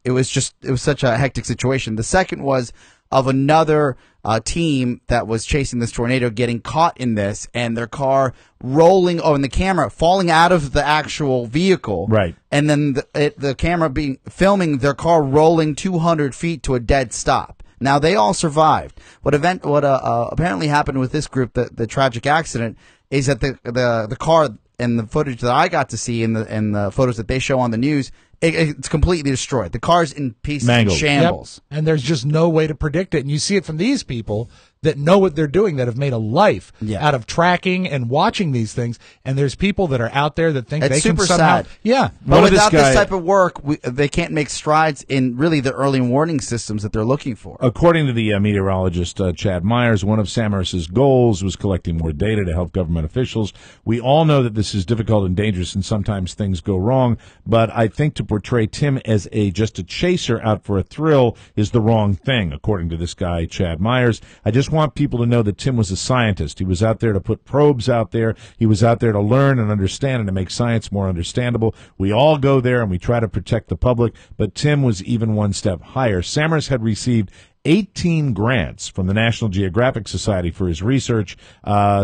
such a hectic situation. The second was of another team that was chasing this tornado getting caught in this, and their car rolling, and the camera falling out of the actual vehicle. Right. And then the camera filming their car rolling 200 feet to a dead stop. Now, they all survived. What apparently happened with this group, the tragic accident, is that the car and the footage that I got to see and the photos that they show on the news, it's completely destroyed. The car's in pieces, Mangled. shambles. Yep. And there's just no way to predict it. And you see it from these people that know what they're doing, that have made a life out of tracking and watching these things. And there's people that are out there that think It's they can super somehow. sad. Yeah. But One of without this guy- this type of work, they can't make strides in really the early warning systems that they're looking for. According to the meteorologist Chad Myers, one of Samaris's goals was collecting more data to help government officials. We all know that this is difficult and dangerous, and sometimes things go wrong. But I think to portray Tim as just a chaser out for a thrill is the wrong thing, according to this guy Chad Myers. I just want people to know that Tim was a scientist. He was out there to put probes out there. He was out there to learn and understand and to make science more understandable. We all go there and we try to protect the public, but Tim was even one step higher. Samaras had received 18 grants from the National Geographic Society for his research,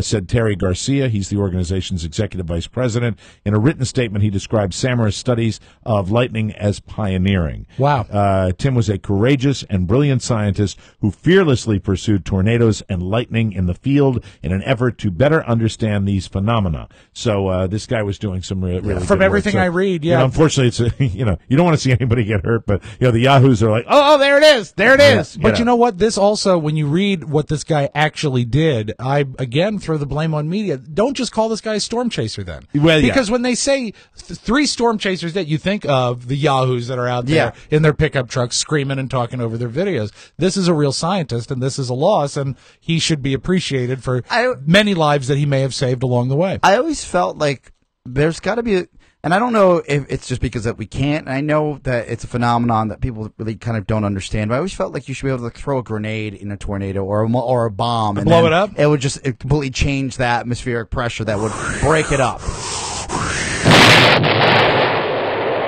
said Terry Garcia. He's the organization's executive vice president. In a written statement, he described Samaras' studies of lightning as pioneering. Wow. Tim was a courageous and brilliant scientist who fearlessly pursued tornadoes and lightning in the field in an effort to better understand these phenomena. So this guy was doing some really good From work. everything So, I read, you know, unfortunately, it's you don't want to see anybody get hurt, but the Yahoos are like, oh, there it is, there it is. But you know what? This also, when you read what this guy actually did, I, again, throw the blame on media. Don't just call this guy a storm chaser then. Well, because when they say 3 storm chasers that you think of, the Yahoos that are out there in their pickup trucks screaming and talking over their videos. This is a real scientist, and this is a loss, and he should be appreciated for many lives that he may have saved along the way. I always felt like there's got to be and I don't know if it's just because that we can't. I know that it's a phenomenon that people really kind of don't understand. But I always felt like you should be able to throw a grenade in a tornado or a bomb and blow it up. It would just completely change the atmospheric pressure that would break it up.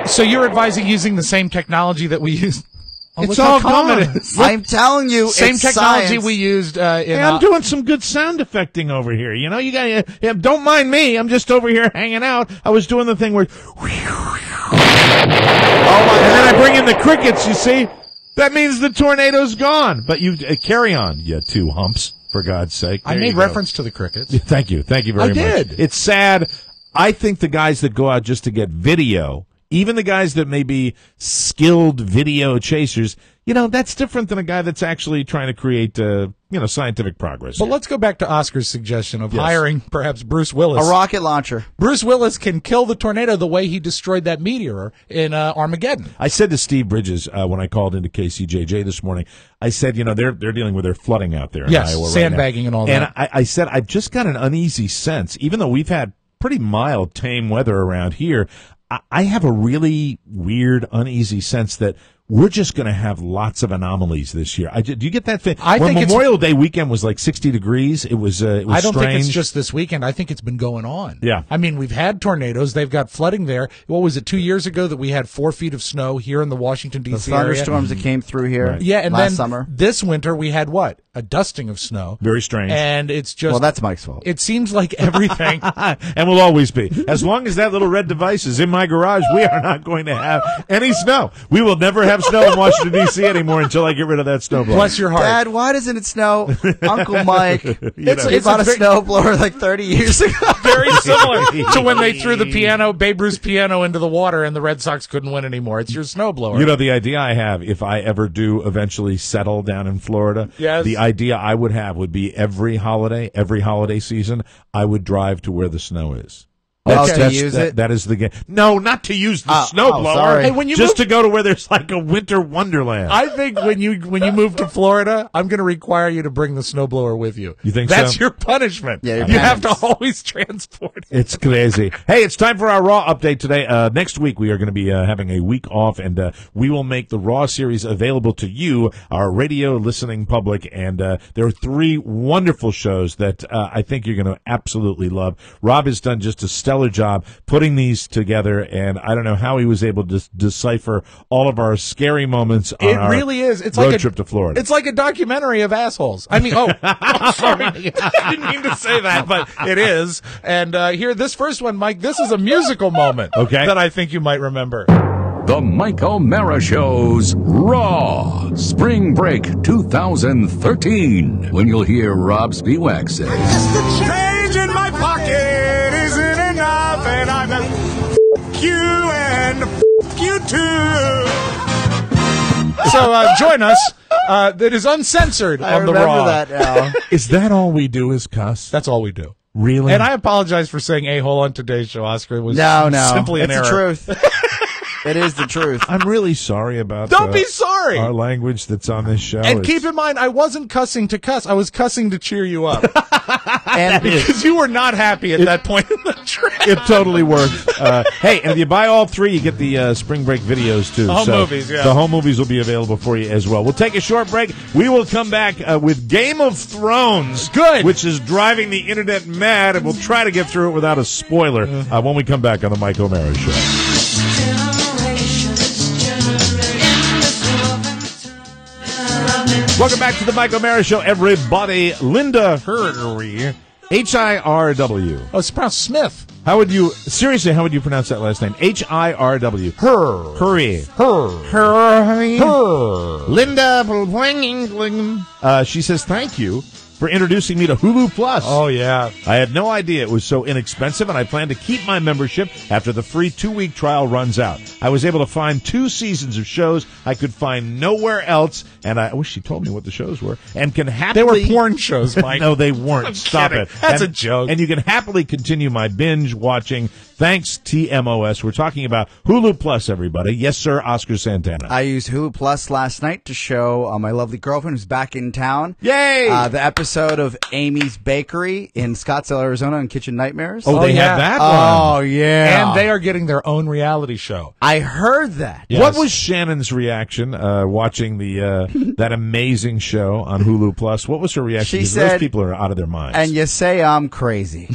So you're advising using the same technology that we used? Oh, it's look all how calm coming. it is. I'm telling you, Same it's technology science. we used in. I'm doing some good sound effecting over here. You got don't mind me. I'm just over here hanging out. I was doing the thing where, and then I bring in the crickets. You see, that means the tornado's gone. But you carry on, you two humps. For God's sake, I made reference to the crickets. Thank you very much. I did. It's sad. I think the guys that go out just to get video, even the guys that may be skilled video chasers, that's different than a guy that's actually trying to create, scientific progress. But let's go back to Oscar's suggestion of hiring perhaps Bruce Willis. A rocket launcher. Bruce Willis can kill the tornado the way he destroyed that meteor in Armageddon. I said to Steve Bridges when I called into KCJJ this morning, I said, they're dealing with their flooding out there in Yes, Iowa sandbagging right and all and that. I said, I've just got an uneasy sense, even though we've had pretty mild, tame weather around here, I have a really weird, uneasy sense that we're just going to have lots of anomalies this year. Do you get that thing? I think Memorial Day weekend was like 60 degrees. It was I don't strange. think it's just this weekend. I think it's been going on. Yeah. I mean, we've had tornadoes. They've got flooding there. What was it, 2 years ago that we had 4 feet of snow here in the Washington, The D.C. area? thunderstorms that came through here Right. Yeah, and last then summer. this winter we had what? A dusting of snow. Very strange. And it's just... Well, that's Mike's fault. It seems like everything... And will always be. As long as that little red device is in my garage, we are not going to have any snow. We will never have snow in Washington, D.C. anymore until I get rid of that snowblower. Bless your heart. Dad, why doesn't it snow? Uncle Mike. It's He bought a very- snowblower like 30 years ago. Very similar to when they threw the Babe Ruth's piano into the water and the Red Sox couldn't win anymore. It's your snowblower. The idea I have, if I ever do eventually settle down in Florida, Yes. the idea I would have would be every holiday season, I would drive to where the snow is. To use it? That is the game. No, not to use the snowblower. sorry. Hey, when you just move- to go to where there's like a winter wonderland. I think when you move to Florida, I'm going to require you to bring the snowblower with you. You think That's so? your punishment. Yeah, your you have to penance. always transport it. It's crazy. Hey, it's time for our Raw update today. Next week, we are going to be having a week off, and we will make the Raw series available to you, our radio listening public. And there are 3 wonderful shows that I think you're going to absolutely love. Rob has done just a stellar stellar job putting these together, and I don't know how he was able to decipher all of our scary moments on It our really is. It's road like trip to Florida. It's like a documentary of assholes. I mean, sorry. I didn't mean to say that, but it is. And here, this first one, Mike, this is a musical moment that I think you might remember. The Mike O'Mara Show's Raw Spring Break 2013. When you'll hear Rob Spiewak say, Change in my pocket isn't enough, and I'm a you and you too. So join us. That is uncensored on the Raw. That now. Is that all we do is cuss? That's all we do. Really? And I apologize for saying a-hole on today's show, Oscar. It was No. simply an it's error. the truth. It is the truth. I'm really sorry about Don't be sorry. our language that's on this show. And keep in mind, I wasn't cussing to cuss. I was cussing to cheer you up. And Because you were not happy at that point in the trip. It totally worked. Hey, and if you buy all three, you get the spring break videos, too. The home movies, yeah. The home movies will be available for you as well. We'll take a short break. We will come back with Game of Thrones. Good. Which is driving the internet mad, and we'll try to get through it without a spoiler when we come back on the Mike O'Mara Show. Welcome back to the Mike O'Mara Show, everybody. Linda Hirwry, H-I-R-W. Oh, it's pronounced Smith. How would you pronounce that last name? H-I-R-W. Hurry. Linda. She says, thank you for introducing me to Hulu Plus. Oh, yeah. I had no idea it was so inexpensive, and I plan to keep my membership after the free 2-week trial runs out. I was able to find 2 seasons of shows I could find nowhere else, and I wish she told me what the shows were, and can happily... They were porn shows, Mike. No, they weren't. I'm Stop kidding. it. That's a joke. And you can happily continue my binge watching. Thanks, TMOS. We're talking about Hulu Plus, everybody. Yes, sir, Oscar Santana. I used Hulu Plus last night to show my lovely girlfriend who's back in town. Yay! The episode of Amy's Bakery in Scottsdale, Arizona on Kitchen Nightmares. Oh, they yeah. have that Oh, one. yeah. And they are getting their own reality show. I heard that. Yes. What was Shannon's reaction watching the that amazing show on Hulu Plus? What was her reaction? She Because said, those people are out of their minds. And you say I'm crazy.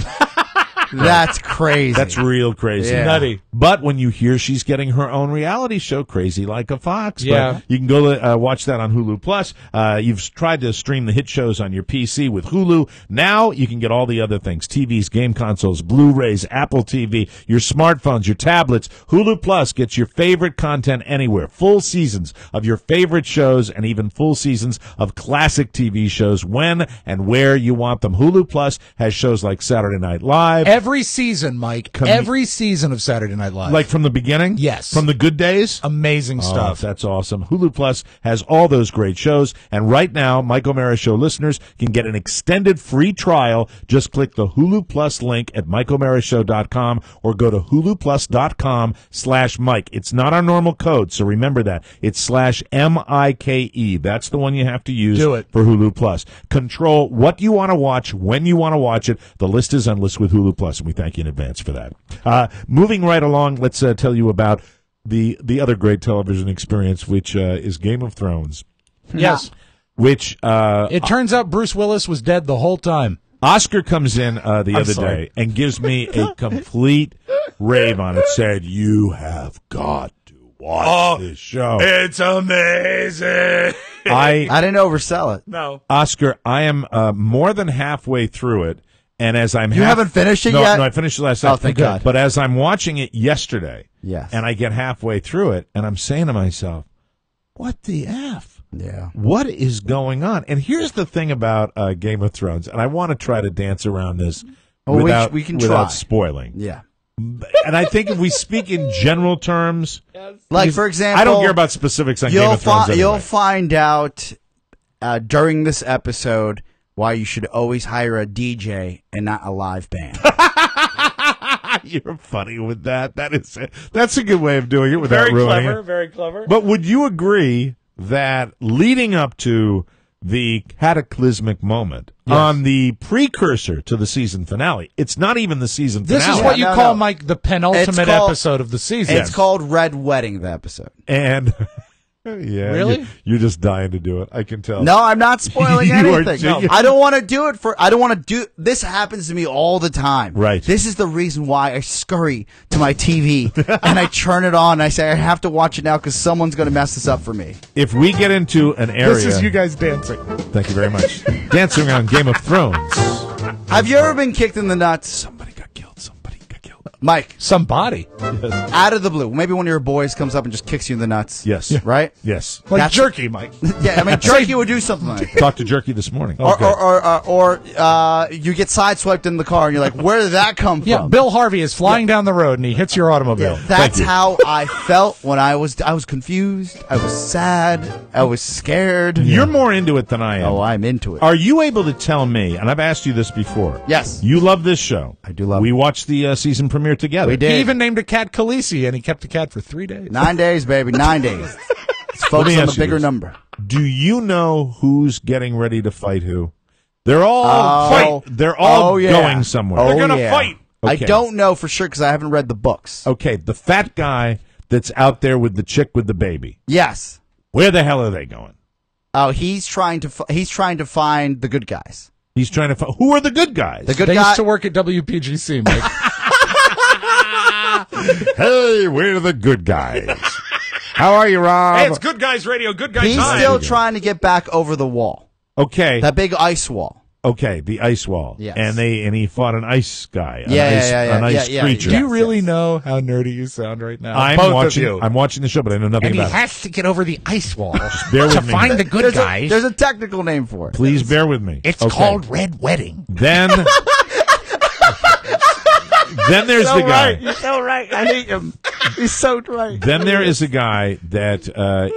That's crazy. That's real crazy. Yeah. Nutty. But when you hear she's getting her own reality show, Crazy Like a Fox, Yeah. but you can go watch that on Hulu Plus. You've tried to stream the hit shows on your PC with Hulu. Now you can get all the other things: TVs, game consoles, Blu-rays, Apple TV, your smartphones, your tablets. Hulu Plus gets your favorite content anywhere. Full seasons of your favorite shows and even full seasons of classic TV shows when and where you want them. Hulu Plus has shows like Saturday Night Live. Every season, Mike. Every season of Saturday Night Live. Like from the beginning? Yes. From the good days? Amazing stuff. That's awesome. Hulu Plus has all those great shows. And right now, Mike O'Mara Show listeners can get an extended free trial. Just click the Hulu Plus link at MikeO'MaraShow.com or go to HuluPlus.com/Mike. It's not our normal code, so remember that. It's /MIKE. That's the one you have to use Do it. for Hulu Plus. Control what you want to watch, when you want to watch it. The list is endless with Hulu Plus, and we thank you in advance for that. Moving right along, let's tell you about the other great television experience, which is Game of Thrones. Yes. Which It turns out Bruce Willis was dead the whole time. Oscar comes in the other sorry. day and gives me a complete rave on it. Said, "You have got to watch this show. It's amazing. I didn't oversell it. No. Oscar, I am more than halfway through it, and as I'm You haven't finished it no, yet? No, I finished it last night. Oh, thank God. But as I'm watching it yesterday, Yes. and I get halfway through it, and I'm saying to myself, "What the f? Yeah. What is going on?" And here's the thing about Game of Thrones, and I want to try to dance around this Oh, without we can without try. spoiling. Yeah. And I think if we speak in general terms, Like, for example, I don't care about specifics on Game you'll of Thrones. Anyway. You'll find out during this episode why you should always hire a DJ and not a live band. You're funny with that. That's a good way of doing it without Very ruining clever. it. Very clever. But would you agree that leading up to the cataclysmic moment on the precursor to the season finale, it's not even the season finale. This is what you No, call, no. Mike, the penultimate It's called- episode of the season. It's called Red Wedding, the episode. and Yeah, Really? You're just dying to do it. I can tell. No, I'm not spoiling You are anything. genuine. I don't want to do it I don't want to do. This happens to me all the time. Right. This is the reason why I scurry to my TV and I turn it on and I say I have to watch it now because someone's going to mess this up for me. If we get into an area, This is you guys dancing. Thank you very much. Dancing around Game of Thrones. Have you ever been kicked in the nuts? Somebody got killed. Mike, Somebody. out of the blue, maybe one of your boys comes up and just kicks you in the nuts. Yes. Right? Yes. Like That's- jerky, Mike. Yeah, I mean, Jerky would do something like that. Talked to Jerky this morning. Or you get sideswiped in the car and you're like, where did that come from? Yeah, Bill Harvey is flying down the road and he hits your automobile. That's you. how I felt when I was confused. I was sad. I was scared. You're more into it than I am. Oh, I'm into it. Are you able to tell me, and I've asked you this before. Yes. You love this show. I do love We it. watched the season premiere together. We did. He even named a cat Khaleesi, and he kept the cat for 3 days. 9 days, baby. 9 days. Let's focus on ask the you bigger this. number. Do you know who's getting ready to fight who? They're all They're all yeah. going somewhere. Oh, They're gonna yeah. fight. I Okay. don't know for sure because I haven't read the books. Okay, the fat guy that's out there with the chick with the baby. Yes. Where the hell are they going? Oh, he's trying to find the good guys. He's trying to find. Who are the good guys? The good They guy. used to work at WPGC, Mike. Hey, we're the good guys. How are you, Rob? Hey, it's Good Guys Radio, Good Guys He's Time. still trying to get back over the wall. Okay. That big ice wall. Okay, the ice wall. Yes. And he fought an ice guy. An Yeah, an ice yeah, creature. Do you Yes, really yes. know how nerdy you sound right now? I'm Both watching. of you. I'm watching the show, but I know nothing And he about it. has to get over the ice wall bear to with me. find the good There's guys. there's a technical name for it. Please bear with me. It's Okay. called Red Wedding. Then. Then there's the guy. You're so right. I hate him. He's so right. Then there is a guy that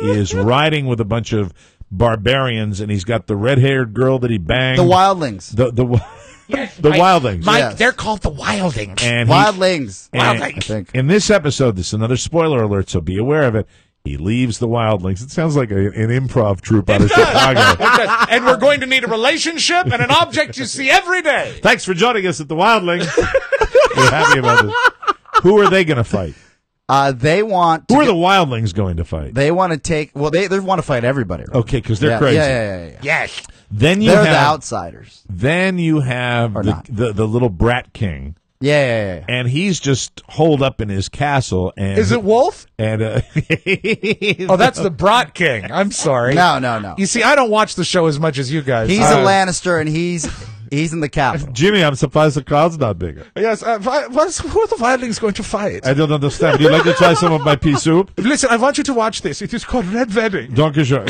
is riding with a bunch of barbarians, and he's got the red-haired girl that he banged. The wildlings. Yes, The wildlings. Mike, Yes. they're called the Wildings. and he- Wildlings. and- I think. In this episode, this is another spoiler alert, so be aware of it. He leaves the wildlings. It sounds like an improv troupe out of Chicago. And we're going to need a relationship and an object you see every day. Thanks for joining us at the Wildlings. We're happy about this. Who are they going to fight? They want. Who are the Wildlings going to fight? They want to take. Well, they want to fight everybody. Right? Okay, because they're yeah, crazy. Yeah. Yes. Then you They're have the outsiders. Then you have Or not. the little brat king, Yeah. and he's just holed up in his castle. And Is it Wolf? And Oh, that's the Brat King. I'm sorry. No. You see, I don't watch the show as much as you guys. He's a Lannister, and he's in the capital. Jimmy, I'm surprised the crowd's not bigger. Yes. Who are the Wildlings going to fight? I don't understand. Would you like to try some of my pea soup? Listen, I want you to watch this. It is called Red Wedding. Donkey Show.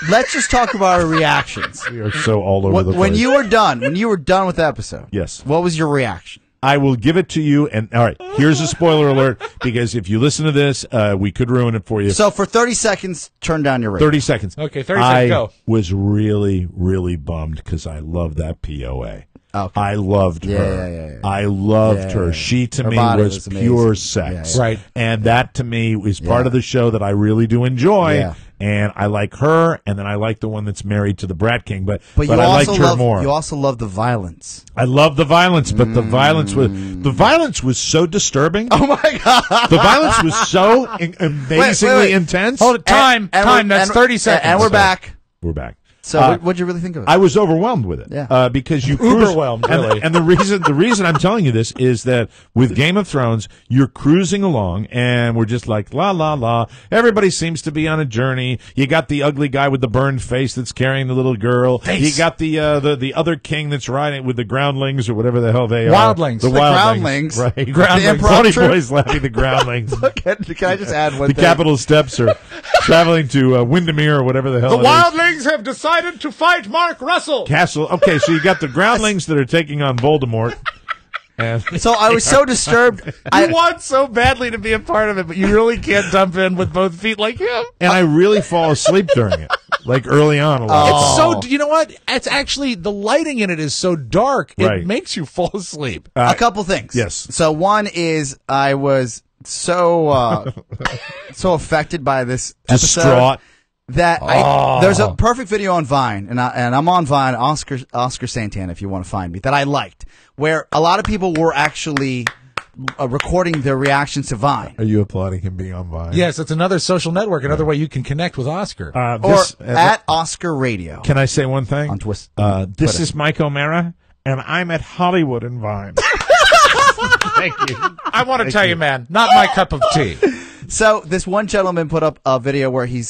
Let's just talk about our reactions. We are so all over the place. When you were done with the episode, Yes. what was your reaction? I will give it to you. And all right, here's a spoiler alert, because if you listen to this, we could ruin it for you. So for 30 seconds, turn down your radio. 30 seconds. Okay, 30 seconds, go. I was really, really bummed because I love that POA. Okay. I loved Yeah, her. yeah. I loved Yeah, her. yeah. She to Her me body was was amazing. pure sex. Yeah, yeah. Right. And that to me is part Yeah. of the show that I really do enjoy. Yeah. And I like her, and then I like the one that's married to the Brat King, but But I you liked also her love more. you also love the violence. I love the violence, but the violence was so disturbing. Oh my god! The violence was so amazingly wait. intense. Hold it. Time. That's 30 seconds. And we're back. We're back. So what'd you really think of it? I was overwhelmed with it. Yeah. Because you Uberwhelmed, cruise, really. and the reason I'm telling you this is that with Game of Thrones, you're cruising along, and we're just like la la la. Everybody seems to be on a journey. You got the ugly guy with the burned face that's carrying the little girl. You got the other king that's riding with the groundlings or whatever the hell they are. Wildlings. The The wildlings. groundlings. Right. Groundlings. Funny Improv boys laughing. The groundlings. Can I just add one The thing? Capitol steps are traveling to Windermere or whatever the hell. The it is. Wildlings have decided to fight Mark Russell. Castle. Okay, so you got the groundlings that are taking on Voldemort. And So I was so disturbed. You want so badly to be a part of it, but you really can't dump in with both feet like him. and I really fall asleep during it, like early on a lot. It's so, you know what? It's actually, the lighting in it is so dark, it Right. makes you fall asleep. A couple things. yes. So one is I was so so affected by this episode Distraught. that there's a perfect video on Vine, and I'm on Vine, Oscar Santana, if you want to find me, that I liked, where a lot of people were actually recording their reactions to Vine. Are you applauding him being on Vine? Yes, it's another social network, another way you can connect with Oscar. Or at Oscar Radio. Can I say one thing? On Twist. This Twitter. is Mike O'Mara, and I'm at Hollywood and Vine. Thank you. I want to tell you, man, not my cup of tea. So this one gentleman put up a video where he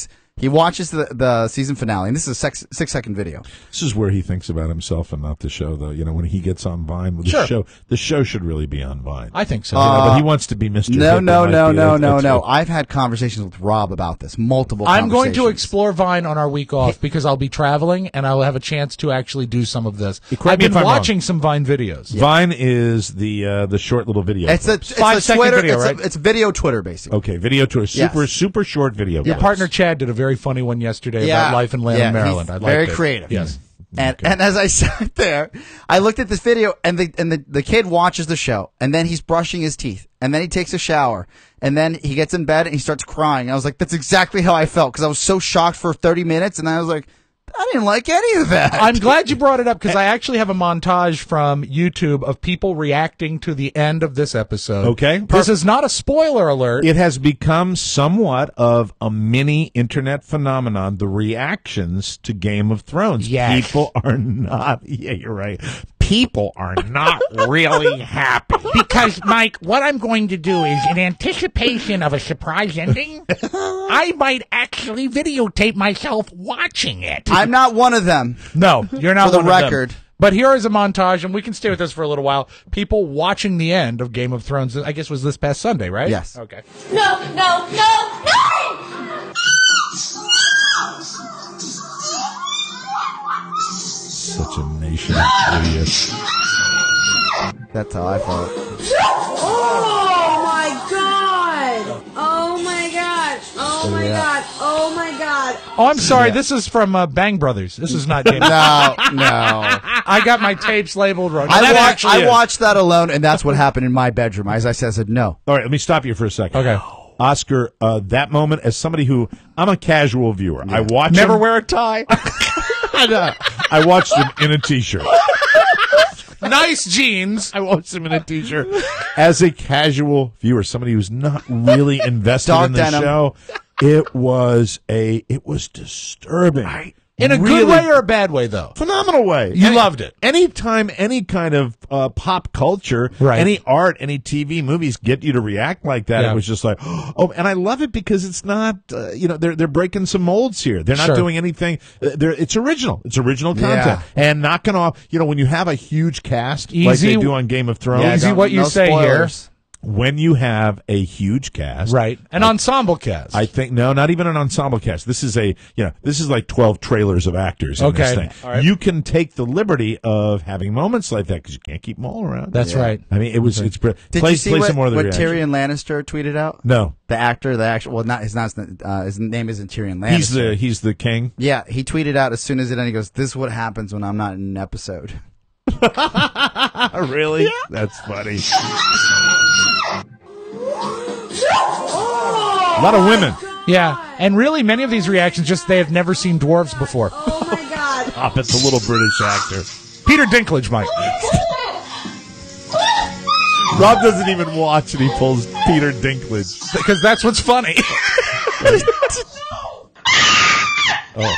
watches the season finale, and this is a 6-second video. This is where he thinks about himself and not the show, though. You know, when he gets on Vine with Sure. the show should really be on Vine. I think so. But he wants to be Mr. No, Hip no, and no, like no, the- no, it's- no. I've had conversations with Rob about this, multiple I'm going to conversations. explore Vine on our week off because I'll be traveling and I'll have a chance to actually do some of this. Correct I've me been if I'm wrong. watching some Vine videos. Vine is the short little video. It's a clips. 5-second Twitter, video, it's right? it's video Twitter, basically. Okay, video tour, super Yes. super short video. Your clips. partner Chad did a very funny one yesterday about life in Lanham, Maryland. he's I liked very it. creative. Yes. And as I sat there, I looked at this video, and the kid watches the show, and then he's brushing his teeth, and then he takes a shower, and then he gets in bed and he starts crying. I was like, that's exactly how I felt, because I was so shocked for 30 minutes, and I was like, I didn't like any of that. I'm glad you brought it up because I actually have a montage from YouTube of people reacting to the end of this episode. Okay. This is not a spoiler alert. It has become somewhat of a mini internet phenomenon, the reactions to Game of Thrones. Yes. People are not, yeah, you're right. People are not really happy. Because, Mike, what I'm going to do is, in anticipation of a surprise ending, I might actually videotape myself watching it. I'm not one of them. No, you're not For the one of them. record. But here is a montage, and we can stay with this for a little while. People watching the end of Game of Thrones. I guess was this past Sunday, right? Yes. Okay. No, no, no, no! Such a nation of idiots. That's how I felt. Oh my god! Oh my god! Oh my god! Oh my god! Oh, I'm sorry. This is from Bang Brothers. This is not Game of No, no. I got my tapes labeled wrong. That I actually is. watched that alone, and that's what happened in my bedroom. As I said, no. All right, let me stop you for a second. Okay. Oscar, that moment, as somebody who, I'm a casual viewer. I watch Never him, wear a tie. I watched him in a t-shirt. Nice jeans. I watched him in a t-shirt. As a casual viewer, somebody who's not really invested Dog in the denim. show, it was disturbing. In a good Really way or a bad way, though? phenomenal way. You loved it. Anytime any kind of pop culture, Right. any art, any TV, movies get you to react like that, Yeah. it was just like, oh, and I love it because it's not, they're breaking some molds here. They're not Sure. doing anything. It's original. It's original content and knocking off. When you have a huge cast like Easy- they do on Game of Thrones, Yeah, Easy what you say spoilers. when you have a huge cast, Right. An ensemble cast. I think no, not even an ensemble cast. This is this is like 12 trailers of actors in this Okay. thing. All right. You can take the liberty of having moments like that because you can't keep them all around. That's right. I mean, it's Did play, you see play what, some more of the what reaction. Tyrion Lannister tweeted out? No, The actor, well, not his name isn't Tyrion Lannister. he's the king. Yeah, he tweeted out as soon as it ended. He goes, "This is what happens when I'm not in an episode." Really? Yeah. That's funny. A lot of women. Yeah. And really, many of these reactions just they have never seen dwarves before. Oh my god! Stop it, the little British actor. Peter Dinklage, Mike. Rob doesn't even watch, and he pulls Peter Dinklage. Because that's what's funny. Oh,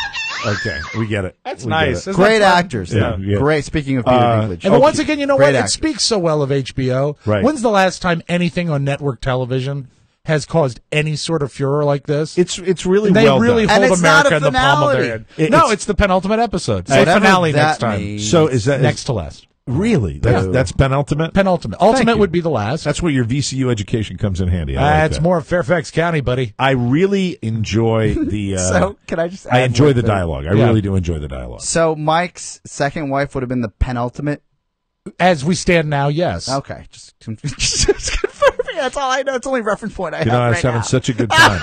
okay, we get it. That's We nice. get it. Isn't Great that fun? actors. Yeah, though. yeah. Great. Speaking of Peter Dinklage. And once again, you know Great what? It actor. speaks so well of HBO. Right. When's the last time anything on network television has caused any sort of furor like this? It's really they well really done. And hold it's not America a in the palm of their finality. hand. No, it's the penultimate episode. Say Whatever finale that next time. means. So is that Next to last. really that's penultimate? Penultimate. Thank Ultimate you. would be the last. That's where your VCU education comes in handy. I like It's that. more of Fairfax County, buddy. I really enjoy the. So, can I just? I add enjoy one the thing? dialogue. I Yeah. really do enjoy the dialogue. So Mike's second wife would have been the penultimate. As we stand now, yes. Okay, just confirming. That's all I know. It's the only reference point I have I was right having now. such a good time.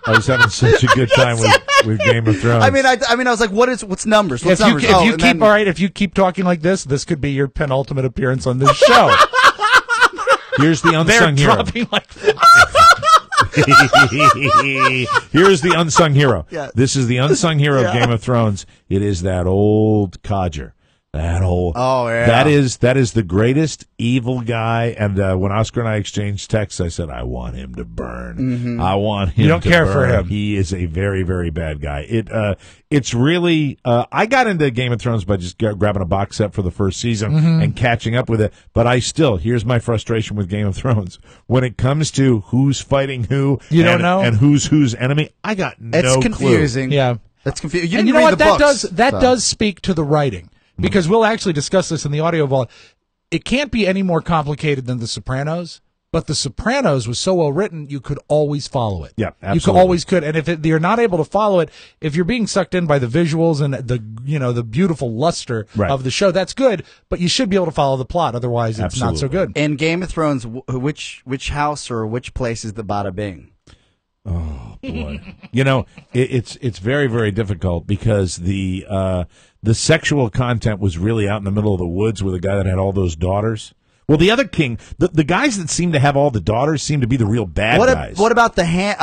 I was having such a good time with Game of Thrones. I mean, I was like, what's numbers? What's If you, numbers? if you and keep then- all right, if you keep talking like this could be your penultimate appearance on this show. Here's the They're unsung hero. dropping like Here's the unsung hero. Yeah. This is the unsung hero of Yeah. Game of Thrones. It is that old codger. That whole that is the greatest evil guy. And when Oscar and I exchanged texts, I said, I want him to burn. I want him. You don't to care burn. for him. He is a very, very bad guy. It's really. I got into Game of Thrones by just grabbing a box set for the first season and catching up with it. But here's my frustration with Game of Thrones. When it comes to who's fighting who, don't know, and who's enemy. I got no clue. It's confusing. Yeah, it's confusing. And you know what? That does speak to the writing. Because we'll actually discuss this in the audio vault. It can't be any more complicated than The Sopranos, but The Sopranos was so well written, you could always follow it. Yeah, absolutely. You could always could. And if you're not able to follow it, if you're being sucked in by the visuals and the beautiful luster of the show, that's good. But you should be able to follow the plot. Otherwise, it's not so good. In Game of Thrones, which house or which place is the Bada Bing? Oh boy! It's very, very difficult because the sexual content was really out in the middle of the woods with a guy that had all those daughters. Well, the other king, the guys that seem to have all the daughters seem to be the real bad guys. What about the hand?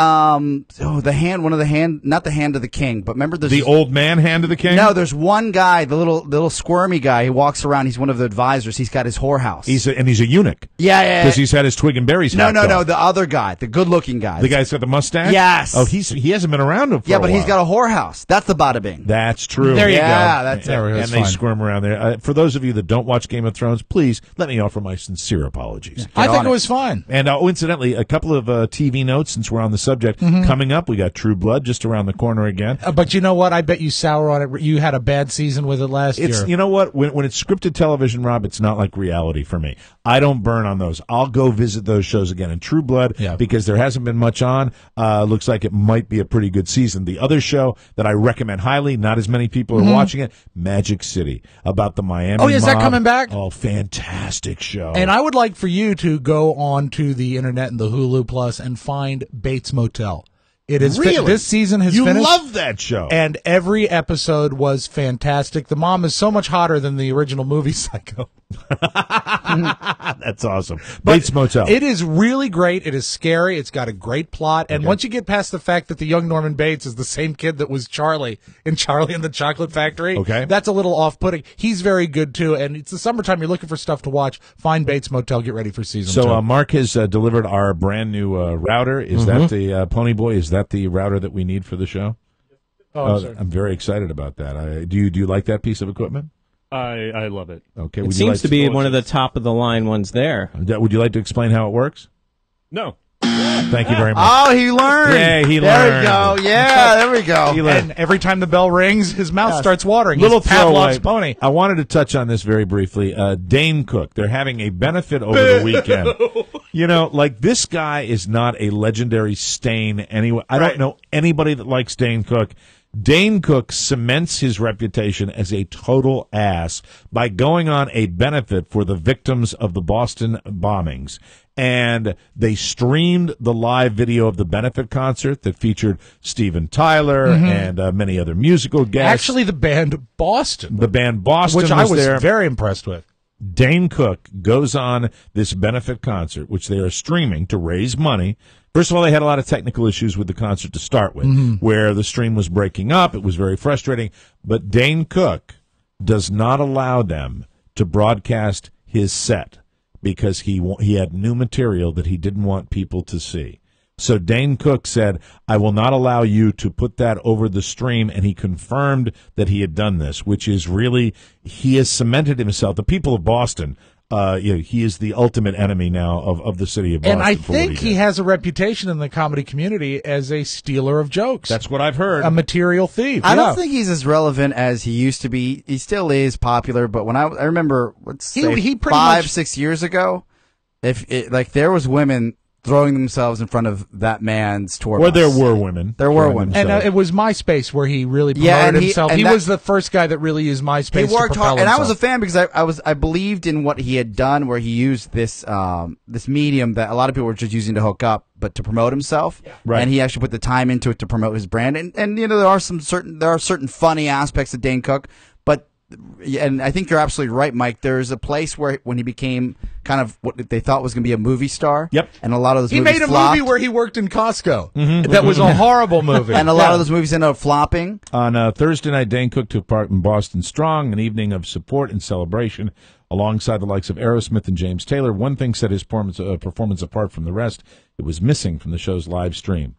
The hand. One of the hand, not the hand of the king, but remember the old man hand of the king. No, there's one guy, the little squirmy guy. He walks around. He's one of the advisors. He's got his whorehouse. He's a eunuch. Yeah. Because he's had his twig and berries. No. The other guy, the good-looking guy. The guy's got the mustache. Yes. Oh, he hasn't been around him for a while. he's got a whorehouse. That's the Bada Bing. That's true. There you go. That's it. And they squirm around there. For those of you that don't watch Game of Thrones, please let me offer my sincere apologies. I think it was fine. And incidentally, a couple of TV notes since we're on the subject. Coming up, we got True Blood just around the corner again. But you know what? I bet you sour on it. You had a bad season with it last year. You know what? When it's scripted television, Rob, it's not like reality for me. I don't burn on those. I'll go visit those shows again. And True Blood, because there hasn't been much on, looks like it might be a pretty good season. The other show that I recommend highly, not as many people are watching it, Magic City, about the Miami Oh, is mob. that coming back? Oh, fantastic show. And I would like for you to go on to the internet and the Hulu Plus and find Bates Motel. It is really? This season has you finished. You love that show. And every episode was fantastic. The mom is so much hotter than the original movie Psycho. That's awesome. Bates Motel. It is really great. It is scary. It's got a great plot. And once you get past the fact that the young Norman Bates is the same kid that was Charlie in Charlie and the Chocolate Factory, that's a little off-putting. He's very good, too. And it's the summertime. You're looking for stuff to watch. Find Bates Motel. Get ready for season 2. So Mark has delivered our brand new router. Is that the Pony Boy? Is that the router that we need for the show? I'm very excited about that. Do you like that piece of equipment? I love it. Okay, it seems to be one of the top of the line ones there. Would you like to explain how it works? No. Thank you very much. Oh, he learned. Yeah, he learned. There we go. Yeah, there we go. And every time the bell rings, his mouth starts watering. Little Pavlov's pony. I wanted to touch on this very briefly. Dane Cook, they're having a benefit over the weekend. You know, like this guy is not a legendary stain anyway. I don't know anybody that likes Dane Cook. Dane Cook cements his reputation as a total ass by going on a benefit for the victims of the Boston bombings. And they streamed the live video of the benefit concert that featured Steven Tyler and many other musical guests. Actually, the band Boston. The band Boston which I was there. very impressed with. Dane Cook goes on this benefit concert, which they are streaming to raise money. First of all, they had a lot of technical issues with the concert to start with, where the stream was breaking up. It was very frustrating. But Dane Cook does not allow them to broadcast his set because he had new material that he didn't want people to see. So Dane Cook said, I will not allow you to put that over the stream, and he confirmed that he had done this, which is really, he has cemented himself. The people of Boston, he is the ultimate enemy now of the city of Boston. And I think he has a reputation in the comedy community as a stealer of jokes. That's what I've heard. A material thief. I don't think he's as relevant as he used to be. He still is popular, but when I remember, he pretty 5-6 years ago, there was women throwing themselves in front of that man's tour bus. There were women. There were women. And it was MySpace where he really promoted himself. He was the first guy that really used MySpace he worked to propel hard, and I himself. was a fan because I believed in what he had done, where he used this medium that a lot of people were just using to hook up, but to promote himself. Yeah. Right. And he actually put the time into it to promote his brand. And there are certain funny aspects of Dane Cook, but and I think you're absolutely right, Mike. There's a place where when he became kind of what they thought was going to be a movie star. Yep. And a lot of those He movies made a flopped. movie where he worked in Costco. That was a horrible movie. And a lot of those movies ended up flopping. On Thursday night, Dane Cook took part in Boston Strong, an evening of support and celebration alongside the likes of Aerosmith and James Taylor. One thing set his performance apart from the rest. It was missing from the show's live stream.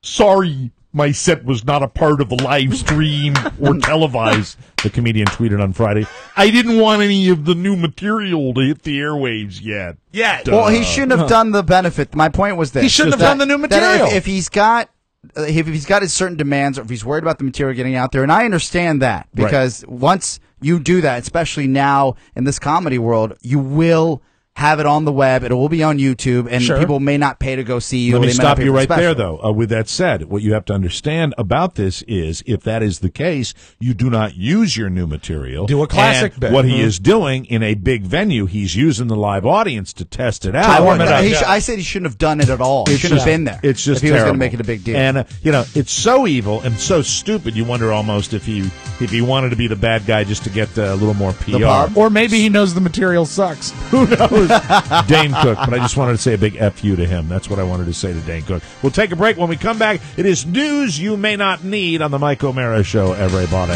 Sorry, my set was not a part of the live stream or televised, the comedian tweeted on Friday. I didn't want any of the new material to hit the airwaves yet. Yeah. Well, he shouldn't have done the benefit. My point was this. He shouldn't have done the new material. If he's got his certain demands, or if he's worried about the material getting out there, and I understand that, because once you do that, especially now in this comedy world, you will have it on the web. It will be on YouTube, and people may not pay to go see you. Let me they may not stop pay you for the right there, special. though. With that said, what you have to understand about this is, if that is the case, you do not use your new material. Do a classic and bit. What he is doing in a big venue, he's using the live audience to test it out. I said he shouldn't have done it at all. He shouldn't have been there. It's just if he was terrible. going to make it a big deal. And it's so evil and so stupid. You wonder almost if he wanted to be the bad guy just to get a little more PR. Or maybe he knows the material sucks. Who knows? Dane Cook, but I just wanted to say a big F you to him. That's what I wanted to say to Dane Cook. We'll take a break. When we come back, it is news you may not need on the Mike O'Mara Show, everybody.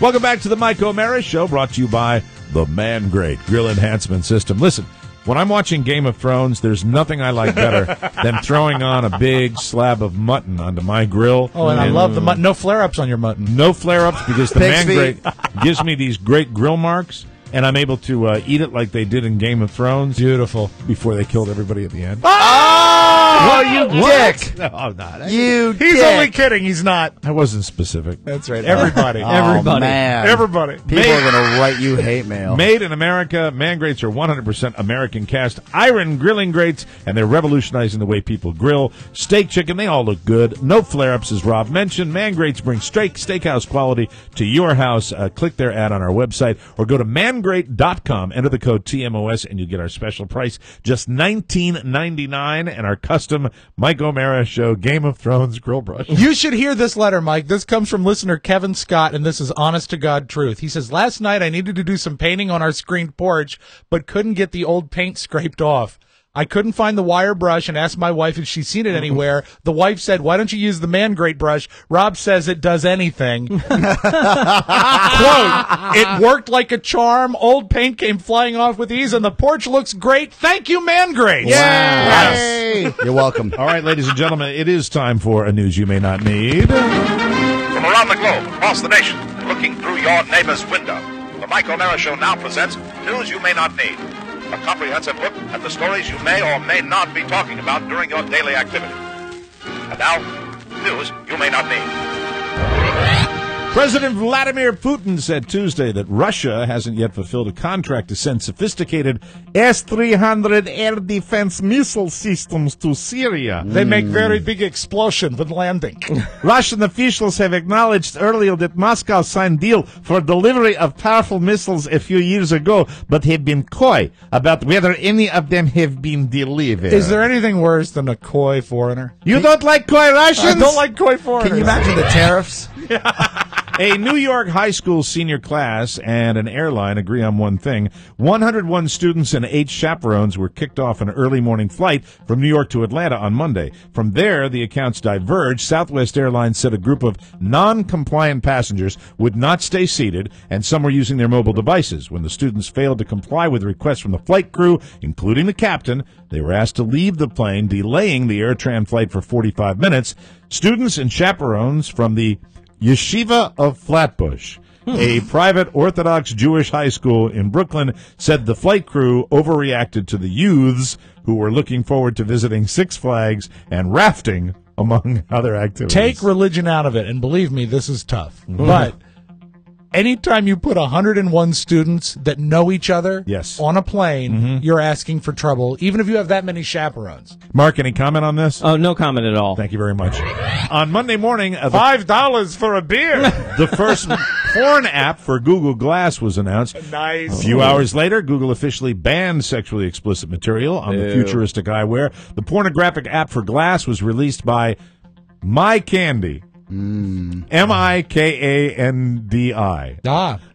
Welcome back to the Mike O'Mara Show, brought to you by the Man Great Grill Enhancement System. Listen, when I'm watching Game of Thrones, there's nothing I like better than throwing on a big slab of mutton onto my grill. Oh, and I love the mutton. No flare-ups on your mutton. No flare-ups, because the Pig's Man Great gives me these great grill marks, and I'm able to eat it like they did in Game of Thrones. Beautiful. Before they killed everybody at the end. Oh, you dick! No, I'm not. You He's dick. only kidding. He's not. I wasn't specific. That's right. Everybody. Oh, man. Everybody. People are going to write you hate mail. Made in America, Man Grates are 100% American cast iron grilling grates, and they're revolutionizing the way people grill. Steak, chicken, they all look good. No flare-ups, as Rob mentioned. Man Grates bring steakhouse quality to your house. Click their ad on our website or go to mangrate.com. Enter the code TMOS, and you get our special price, just $19.99, and our custom Mike O'Mara Show Game of Thrones grill brush. You should hear this letter, Mike. This comes from listener Kevin Scott, and this is honest to God truth. He says, last night I needed to do some painting on our screened porch, but couldn't get the old paint scraped off. I couldn't find the wire brush and asked my wife if she's seen it anywhere. The wife said, why don't you use the Man Great brush? Rob says it does anything. Quote, it worked like a charm. Old paint came flying off with ease, and the porch looks great. Thank you, Man Great. Wow. Yes. You're welcome. All right, ladies and gentlemen, it is time for a news you may not need. From around the globe, across the nation, looking through your neighbor's window, the Mike O'Mara Show now presents News You May Not Need. A comprehensive look at the stories you may or may not be talking about during your daily activity. And now, news you may not need. President Vladimir Putin said Tuesday that Russia hasn't yet fulfilled a contract to send sophisticated S-300 air defense missile systems to Syria. They make very big explosion when landing. Russian officials have acknowledged earlier that Moscow signed deal for delivery of powerful missiles a few years ago, but have been coy about whether any of them have been delivered. Is there anything worse than a coy foreigner? You don't like coy Russians? I don't like coy foreigners. Can you imagine the tariffs? A New York high school senior class and an airline agree on one thing. 101 students and 8 chaperones were kicked off an early morning flight from New York to Atlanta on Monday. From there, the accounts diverged. Southwest Airlines said a group of non-compliant passengers would not stay seated, and some were using their mobile devices. When the students failed to comply with requests from the flight crew, including the captain, they were asked to leave the plane, delaying the AirTran flight for 45 minutes. Students and chaperones from the Yeshiva of Flatbush, a private Orthodox Jewish high school in Brooklyn, said the flight crew overreacted to the youths who were looking forward to visiting Six Flags and rafting, among other activities. Take religion out of it, and believe me, this is tough. But anytime you put 101 students that know each other on a plane, you're asking for trouble, even if you have that many chaperones. Mark, any comment on this? Oh, no comment at all. Thank you very much. On Monday morning, $5 for a beer. the first porn app for Google Glass was announced. Nice. A few hours later, Google officially banned sexually explicit material on the futuristic eyewear. The pornographic app for Glass was released by My Candy. MIKANDI.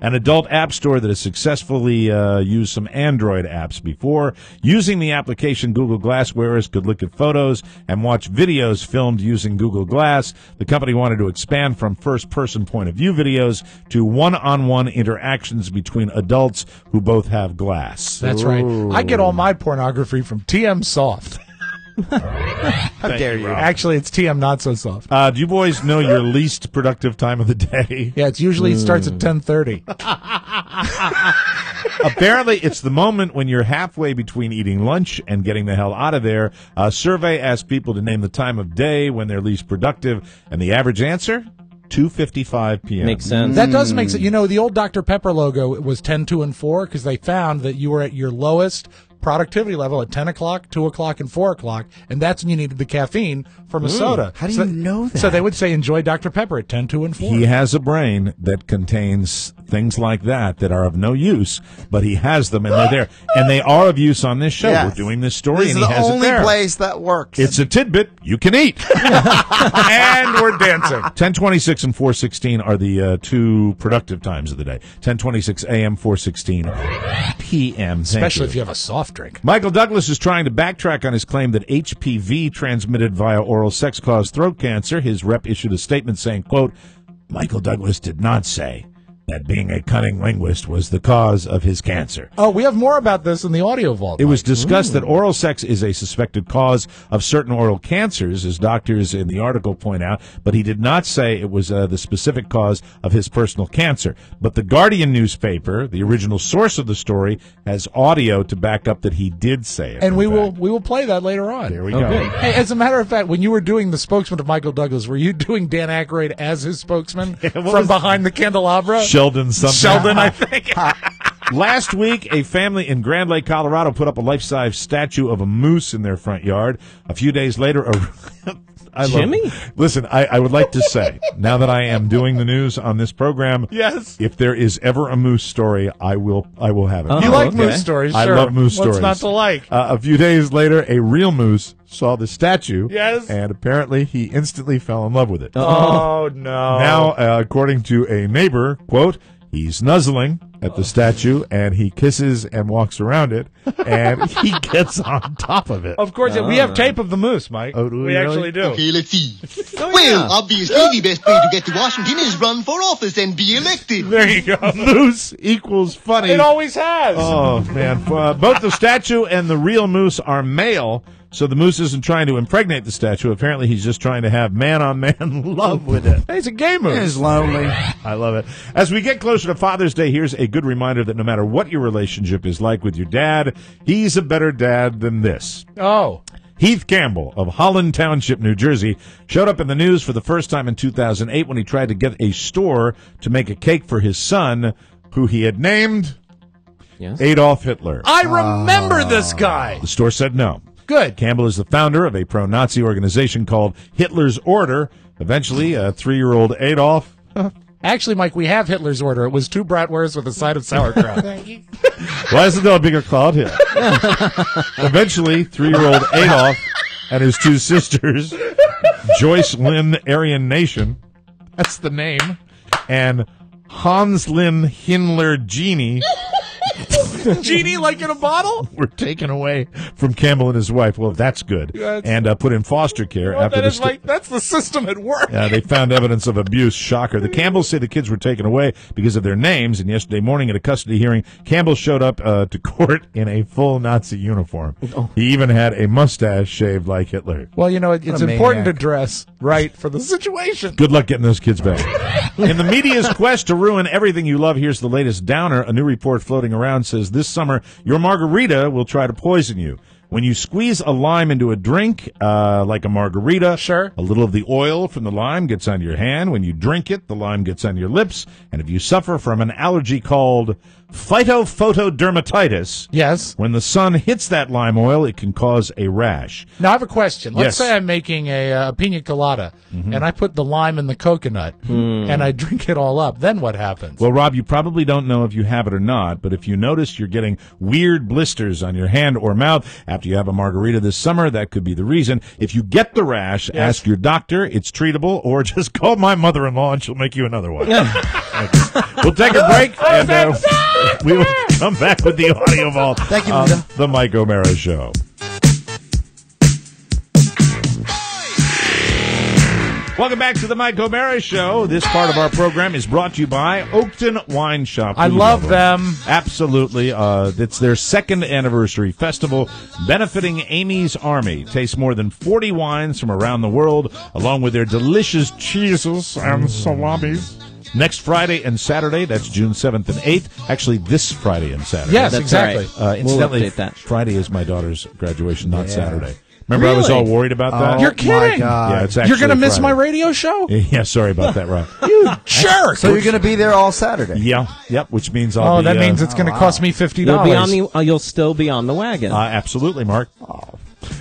An adult app store that has successfully used some Android apps before. Using the application, Google Glass wearers could look at photos and watch videos filmed using Google Glass. The company wanted to expand from first-person point-of-view videos to one-on-one interactions between adults who both have glass. That's right. I get all my pornography from TM Soft. How dare you? Actually, it's TM Not So Soft. Do you boys know your least productive time of the day? Yeah, it's usually it starts at 10:30. Apparently, it's the moment when you're halfway between eating lunch and getting the hell out of there. A survey asked people to name the time of day when they're least productive, and the average answer? 2:55 p.m. Makes sense. That does make sense. You know, the old Dr. Pepper logo was 10, 2, and 4 because they found that you were at your lowest productivity level at 10 o'clock, 2 o'clock, and 4 o'clock, and that's when you needed the caffeine from a soda. How do you know that? So they would say, enjoy Dr. Pepper at 10, 2, and 4. He has a brain that contains things like that are of no use, but he has them, and they're there. And they are of use on this show. Yes. We're doing this story, This and is he the has it only there. place that works. It's a tidbit you can eat. And we're dancing. 10:26 and 4:16 are the two productive times of the day. 10:26 a.m., 4:16 p.m. Especially if you have a soft drink. Michael Douglas is trying to backtrack on his claim that HPV transmitted via oral sex caused throat cancer. His rep issued a statement saying, quote, Michael Douglas did not say that being a cunning linguist was the cause of his cancer. Oh, we have more about this in the audio vault. It was discussed that oral sex is a suspected cause of certain oral cancers, as doctors in the article point out, but he did not say it was the specific cause of his personal cancer. But the Guardian newspaper, the original source of the story, has audio to back up that he did say it. And we will play that later on. There we go. Hey, as a matter of fact, when you were doing the spokesman of Michael Douglas, were you doing Dan Aykroyd as his spokesman from behind the candelabra? Sheldon something. Sheldon, I think. Last week, a family in Grand Lake, Colorado put up a life-size statue of a moose in their front yard. A few days later, Jimmy? Listen, I would like to say, now that I am doing the news on this program, Yes. if there is ever a moose story, I will have it. Oh, You like okay. moose stories, I sure. love moose stories. What's not to like? A few days later, a real moose saw the statue. Yes. And apparently he instantly fell in love with it. Oh, no. Now, according to a neighbor, quote, he's nuzzling at the statue, and he kisses and walks around it, and he gets on top of it. Of course, we have tape of the moose, Mike. Oh, do we actually do. Okay, let's see. Well, obviously, the best way to get to Washington is run for office and be elected. There you go. Moose equals funny. It always has. Oh, man. Both the statue and the real moose are male, so the moose isn't trying to impregnate the statue. Apparently, he's just trying to have man-on-man love with it. Hey, it's a gay moose. It's lonely. I love it. As we get closer to Father's Day, here's a good reminder that no matter what your relationship is like with your dad, he's a better dad than this. Oh. Heath Campbell of Holland Township, New Jersey, showed up in the news for the first time in 2008 when he tried to get a store to make a cake for his son, who he had named Adolf Hitler. I remember this guy. The store said no. Good. Campbell is the founder of a pro-Nazi organization called Hitler's Order. Eventually, a 3-year-old Adolf... Actually, Mike, we have Hitler's Order. It was 2 bratwursts with a side of sauerkraut. Why isn't there a bigger cloud here? Eventually, 3-year-old Adolf and his 2 sisters, Joyce Lynn Aryan Nation, that's the name, and Hans Lynn Himmler Genie, Genie like in a bottle? were taken away from Campbell and his wife. Well, that's good. Yes. And put in foster care Well, after that the is like, that's the system at work. they found evidence of abuse. Shocker. The Campbells say the kids were taken away because of their names, and yesterday morning at a custody hearing, Campbell showed up to court in a full Nazi uniform. He even had a mustache shaved like Hitler. Well, you know, it's a important to maniac. dress right for the situation. Good luck getting those kids back. In the media's quest to ruin everything you love, here's the latest downer. A new report floating around says this summer, your margarita will try to poison you. When you squeeze a lime into a drink, like a margarita, Sure. a little of the oil from the lime gets on your hand. When you drink it, the lime gets on your lips. And if you suffer from an allergy called phytophotodermatitis, Yes. when the sun hits that lime oil, it can cause a rash. Now, I have a question. Let's Yes. say I'm making a pina colada, and I put the lime in the coconut, and I drink it all up. Then what happens? Well, Rob, you probably don't know if you have it or not, but if you notice you're getting weird blisters on your hand or mouth Do you have a margarita this summer? That could be the reason. If you get the rash, ask your doctor. It's treatable, or just call my mother-in-law and she'll make you another one. We'll take a break, and we will come back with the audio vault. Thank you, The Mike O'Mara Show. Welcome back to the Mike O'Mara Show. This part of our program is brought to you by Oakton Wine Shop. I love them. Absolutely. It's their second anniversary festival benefiting Amy's Army. Taste more than 40 wines from around the world, along with their delicious cheeses and salamis. Next Friday and Saturday, that's June 7th and 8th. Actually, this Friday and Saturday. Yes, exactly. Incidentally, We'll update that. Friday is my daughter's graduation, not Saturday. Remember, I was all worried about that? You're kidding. Yeah, it's actually You're going to miss Friday. my radio show? Yeah, sorry about that, Rob. You jerk. So you're going to be there all Saturday? Yeah, yep, which means I'll be... that means it's going to cost me $50. You'll be on the. You'll still be on the wagon. absolutely, Mark.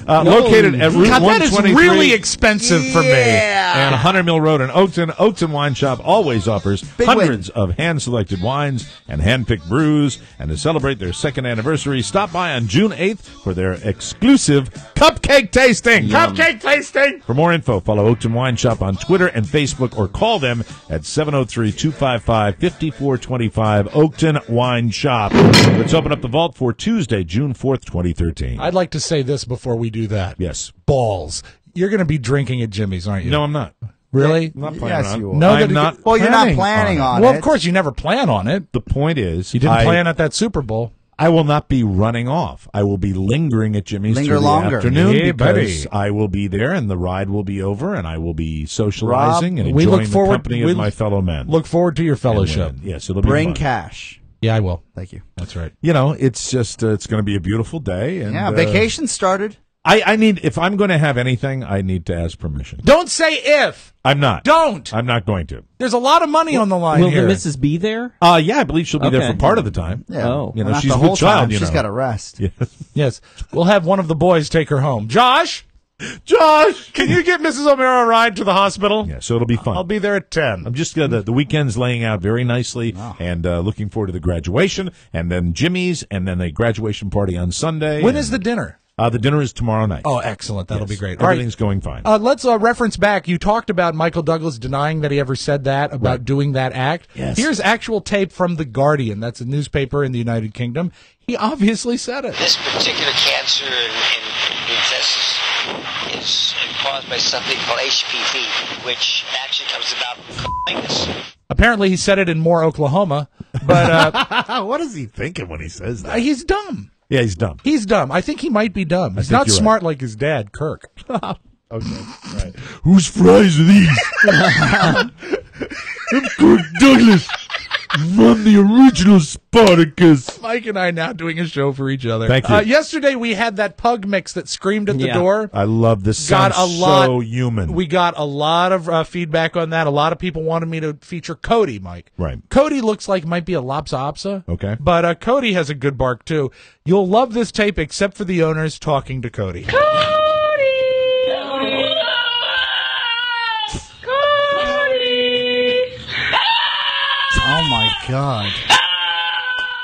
Located at Route God, that is 123 really expensive for me. and 100 Mill Road in Oakton. Oakton Wine Shop always offers hundreds win. of hand-selected wines and hand-picked brews. And to celebrate their second anniversary, stop by on June 8th for their exclusive cupcake tasting. Cupcake tasting. For more info, follow Oakton Wine Shop on Twitter and Facebook or call them at 703-255-5425, Oakton Wine Shop. Let's open up the vault for Tuesday, June 4th, 2013. I'd like to say this before we do that. Yes. Balls. You're going to be drinking at Jimmy's, aren't you? No, I'm not. Really? I'm not planning Yes, on it. you are. No, I'm not. Well, you're not planning on it. Well, of course, you never plan on it. The point is, You didn't plan at that Super Bowl. I will not be running off. I will be lingering at Jimmy's Linger through the longer. afternoon Yeah, because buddy. I will be there and the ride will be over and I will be socializing and we enjoying look forward- the company we of my fellow men. Look forward to your And fellowship. win. Yes, it'll be Bring fun. cash. Yeah, I will. Thank you. That's right. You know, it's just it's going to be a beautiful day. And, Yeah, vacation started. I need, if I'm going to have anything, I need to ask permission. Don't say if. I'm not. Don't. I'm not going to. There's a lot of money on the line Will here. the missus be there? Yeah, I believe she'll be there Okay. for part of the time. Yeah. Oh. You know, Not she's the a whole good child, time. you She's know. got to rest. Yes. Yes. We'll have one of the boys take her home. Josh, can you get Mrs. O'Mara a ride to the hospital? Yeah, so it'll be fun. I'll be there at 10. I'm just the weekend's laying out very nicely, and looking forward to the graduation, and then Jimmy's, and then a graduation party on Sunday. When is the dinner? The dinner is tomorrow night. Oh, excellent. That'll Yes. be great. All right. Everything's going fine. Let's reference back. You talked about Michael Douglas denying that he ever said that about doing that act. Yes. Here's actual tape from The Guardian. That's a newspaper in the United Kingdom. He obviously said it. This particular cancer in the intestines is caused by something called HPV, which actually comes about from colitis. Apparently, he said it in Moore, Oklahoma, but What is he thinking when he says that? he's dumb. Yeah, he's dumb. He's dumb. I think he might be dumb. He's think not you're smart like his dad, Kirk. Okay, right. Whose fries are these? I'm Kirk Douglas. I'm the original Spartacus. Mike and I now doing a show for each other. Thank you. Yesterday we had that pug mix that screamed at the door. I love this. Got Sounds a lot. so human. We got a lot of feedback on that. A lot of people wanted me to feature Cody, Mike. Right. Cody looks like might be a Lopsa. Okay. But Cody has a good bark too. You'll love this tape except for the owners talking to Cody. Oh, my God.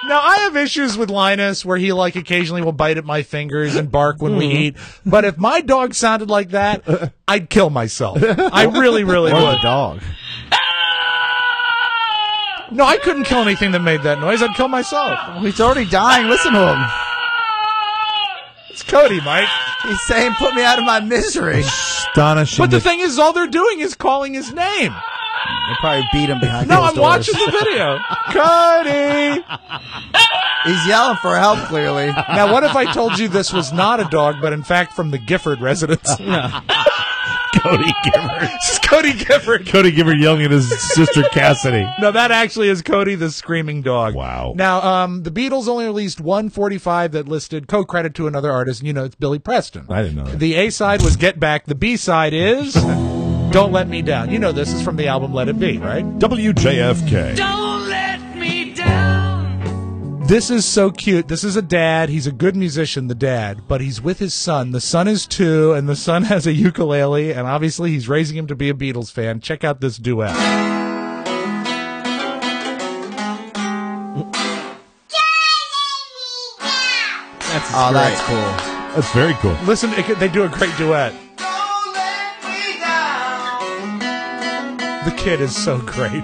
Now, I have issues with Linus where he, like, occasionally will bite at my fingers and bark when we eat. But if my dog sounded like that, I'd kill myself. I really, really Or would. the dog. No, I couldn't kill anything that made that noise. I'd kill myself. He's already dying. Listen to him. It's Cody, Mike. He's saying, put me out of my misery. Astonishing. But the thing is, all they're doing is calling his name. They probably beat him behind No, closed I'm doors. watching the video. Cody! He's yelling for help, clearly. Now, what if I told you this was not a dog, but in fact from the Gifford residence? Cody Gifford. This is Cody Gifford. Cody Gifford yelling at his sister Cassidy. No, that actually is Cody the screaming dog. Wow. Now, the Beatles only released 145 that listed co-credit to another artist, and you know it's Billy Preston. I didn't know that. The A-side was Get Back. The B-side is Don't Let Me Down. You know this is from the album Let It Be, right? WJFK. Don't let me down. This is so cute. This is a dad. He's a good musician, the dad, but he's with his son. The son is 2, and the son has a ukulele, and obviously he's raising him to be a Beatles fan. Check out this duet. That's Oh, great. that's cool. That's very cool. Listen, they do a great duet. The kid is so great.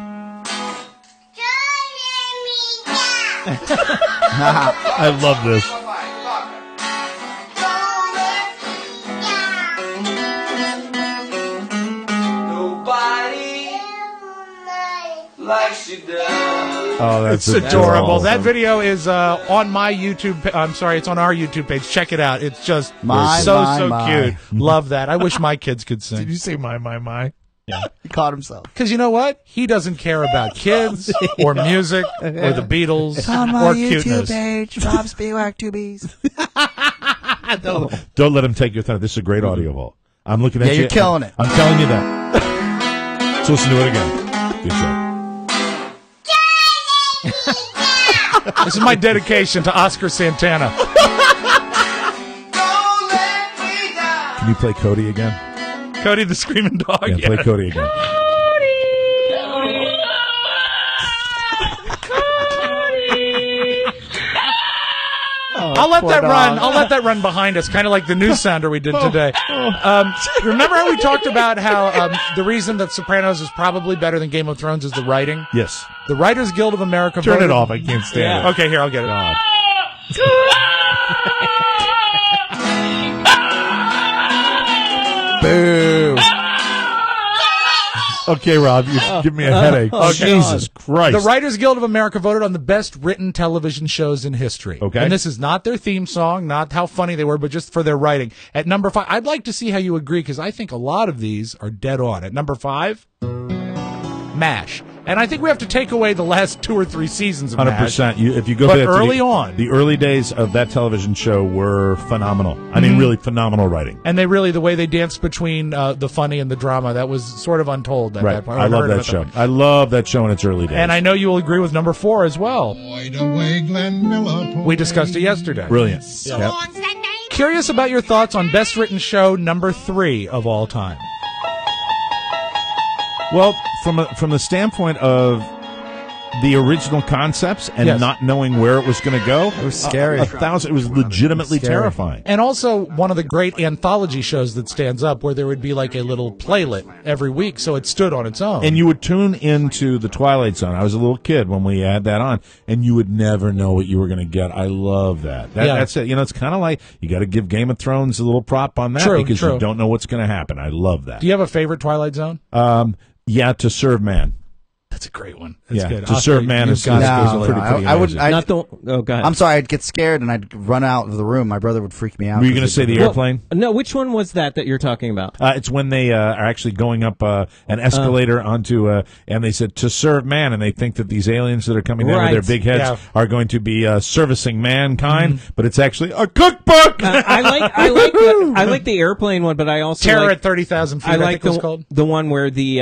I love this. Oh, that's it's adorable. Awesome. That video is on my YouTube. I'm sorry, it's on our YouTube page. Check it out. It's just so cute. Love that. I wish my kids could sing. Did you say my? Yeah, he caught himself. Because you know what? He doesn't care about kids or music or the Beatles it's on my or YouTube cuteness. page. Rob Spiewak, 2Bs. Don't let him take your thunder. This is a great audio vault. I'm looking at you. Yeah, you're killing it. I'm telling you that. Let's listen to it again. Good job. This is my dedication to Oscar Santana. Can you play Cody again? Cody the Screaming Dog. Yeah, play Cody again. I'll let that run. I'll let that run behind us, kind of like the news sounder we did today. Remember how we talked about how the reason that Sopranos is probably better than Game of Thrones is the writing? Yes. The Writers Guild of America. Turn it off. I can't stand it. Okay, here, I'll get it. Boo. Okay, Rob, you give me a headache. Jesus Christ. The Writers Guild of America voted on the best written television shows in history. Okay. And this is not their theme song, not how funny they were, but just for their writing. At number 5, I'd like to see how you agree, because I think a lot of these are dead on. At number 5, MASH. And I think we have to take away the last 2 or 3 seasons of 100%. MASH. If you go but back early to on. the early days of that television show were phenomenal. I mean, really phenomenal writing. And they really, the way they danced between the funny and the drama, that was sort of untold at that point. I love that show. I love that show in its early days. And I know you will agree with number 4 as well. We discussed it yesterday. Brilliant. Yep. Curious about your thoughts on best written show number 3 of all time. Well, from the standpoint of the original concepts and not knowing where it was going to go, it was scary. It was legitimately terrifying. And also one of the great anthology shows that stands up, where there would be like a little playlet every week, so it stood on its own. And you would tune into the Twilight Zone. I was a little kid when we had that on, and you would never know what you were going to get. I love that. That's it. You know, it's kind of like you got to give Game of Thrones a little prop on that because you don't know what's going to happen. I love that. Do you have a favorite Twilight Zone? Yeah, To Serve Man. That's a great one. That's good. To Serve Man is pretty I would. Not the. Oh, go ahead. I'm sorry. I'd get scared and I'd run out of the room. My brother would freak me out. Were you going to say the airplane? No. Which one was that you're talking about? It's when they are actually going up an escalator onto, and they said to serve man, and they think that these aliens that are coming down with their big heads are going to be servicing mankind, but it's actually a cookbook. I like the airplane one, but I also Terror at 30,000 feet. I like think it's called the one where the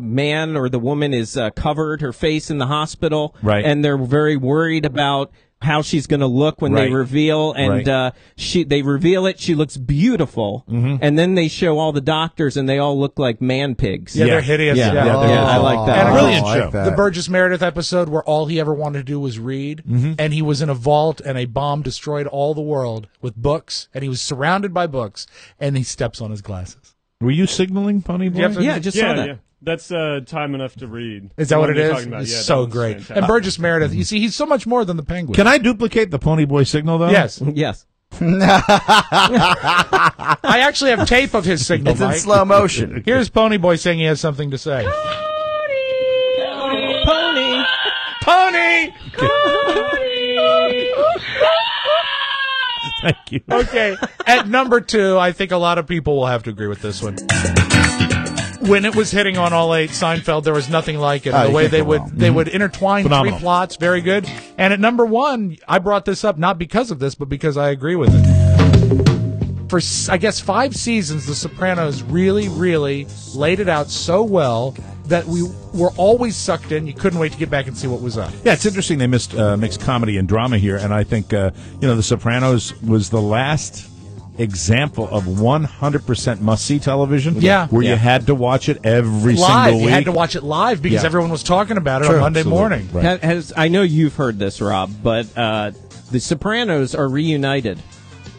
man or the woman is covered her face in the hospital, right? And they're very worried about how she's going to look when they reveal, and they reveal it. She looks beautiful, and then they show all the doctors, and they all look like man pigs. Yeah, they're hideous. Yeah, I like that. And brilliant show. The Burgess Meredith episode where all he ever wanted to do was read, and he was in a vault, and a bomb destroyed all the world with books, and he was surrounded by books, and he steps on his glasses. Were you signaling, Pony Boy? Yeah, just saw that. Yeah. That's time enough to read. Is that what it is? It's so great. Fantastic. And Burgess Meredith, you see, he's so much more than the Penguin. Can I duplicate the Pony Boy signal, though? Yes. Yes. I actually have tape of his signal, It's in slow motion. Here's Pony Boy saying he has something to say. Pony! Pony! Thank you. Okay. At number 2, I think a lot of people will have to agree with this one. When it was hitting on all 8, Seinfeld, there was nothing like it. The way they would intertwine Phenomenal. 3 plots, very good. And at number 1, I brought this up not because of this, but because I agree with it. For, I guess, 5 seasons, The Sopranos really, really laid it out so well that we were always sucked in. You couldn't wait to get back and see what was up. Yeah, it's interesting they mixed comedy and drama here, and I think The Sopranos was the last example of 100% must-see television. Yeah. Where you had to watch it every live. single week. You had to watch it live because everyone was talking about it on Monday morning. Right. I know you've heard this, Rob, but The Sopranos are reunited.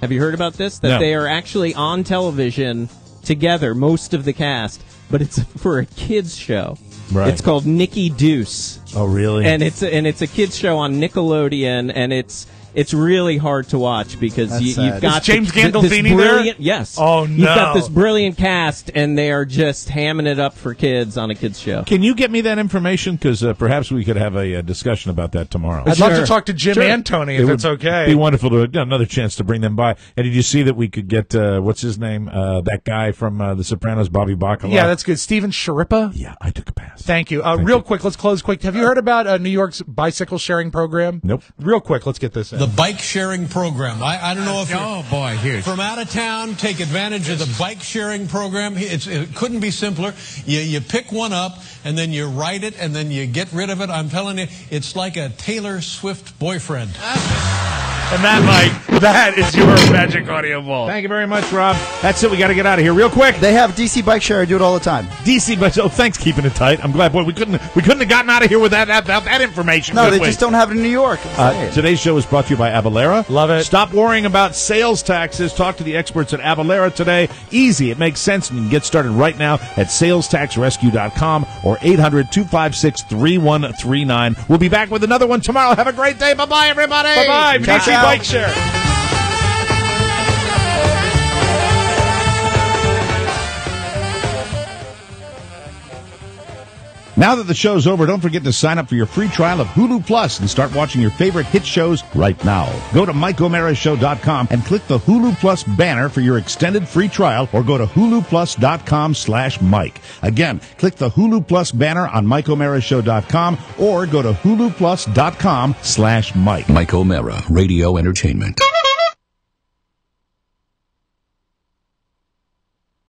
Have you heard about this? That No. they are actually on television together, most of the cast, but it's for a kids show. Right. It's called Nicky Deuce. Oh, really? And it's a kids show on Nickelodeon, and it's really hard to watch because you've got Is James this Gandolfini brilliant, there? Yes. Oh, no. You've got this brilliant cast, and they are just hamming it up for kids on a kids show. Can you get me that information? Because perhaps we could have a discussion about that tomorrow. I'd love to talk to Jim and Tony if it's okay. It'd be wonderful to another chance to bring them by. And did you see that we could get what's his name? That guy from The Sopranos, Bobby Bacala. Yeah, that's good. Steven Sharippa? Yeah, I took a pass. Thank you. Real quick, let's close quick. Have you heard about New York's bicycle sharing program? Nope. Real quick, let's get this in. The bike sharing program. I don't know if boy, huge. From out of town, take advantage of the bike sharing program. It couldn't be simpler. You pick one up, and then you ride it, and then you get rid of it. I'm telling you, it's like a Taylor Swift boyfriend. And that, Mike, that is your magic audio vault. Thank you very much, Rob. That's it. We got to get out of here real quick. They have DC Bike Share. I do it all the time. DC Bike. Oh, thanks, keeping it tight. I'm glad. Boy, we couldn't have gotten out of here without that information. No, could they we? just don't have it in New York. Today's show is brought to you by Avalera. Love it. Stop worrying about sales taxes. Talk to the experts at Avalera today. Easy. It makes sense, and you can get started right now at salestaxrescue.com or 800-256-3139. We'll be back with another one tomorrow. Have a great day. Bye-bye, everybody. Bye-bye. DC Bike Share. Now that the show's over, don't forget to sign up for your free trial of Hulu Plus and start watching your favorite hit shows right now. Go to MikeOmaraShow.com and click the Hulu Plus banner for your extended free trial, or go to HuluPlus.com/Mike. Again, click the Hulu Plus banner on MikeOmaraShow.com or go to HuluPlus.com/Mike. Mike O'Mara, Radio Entertainment.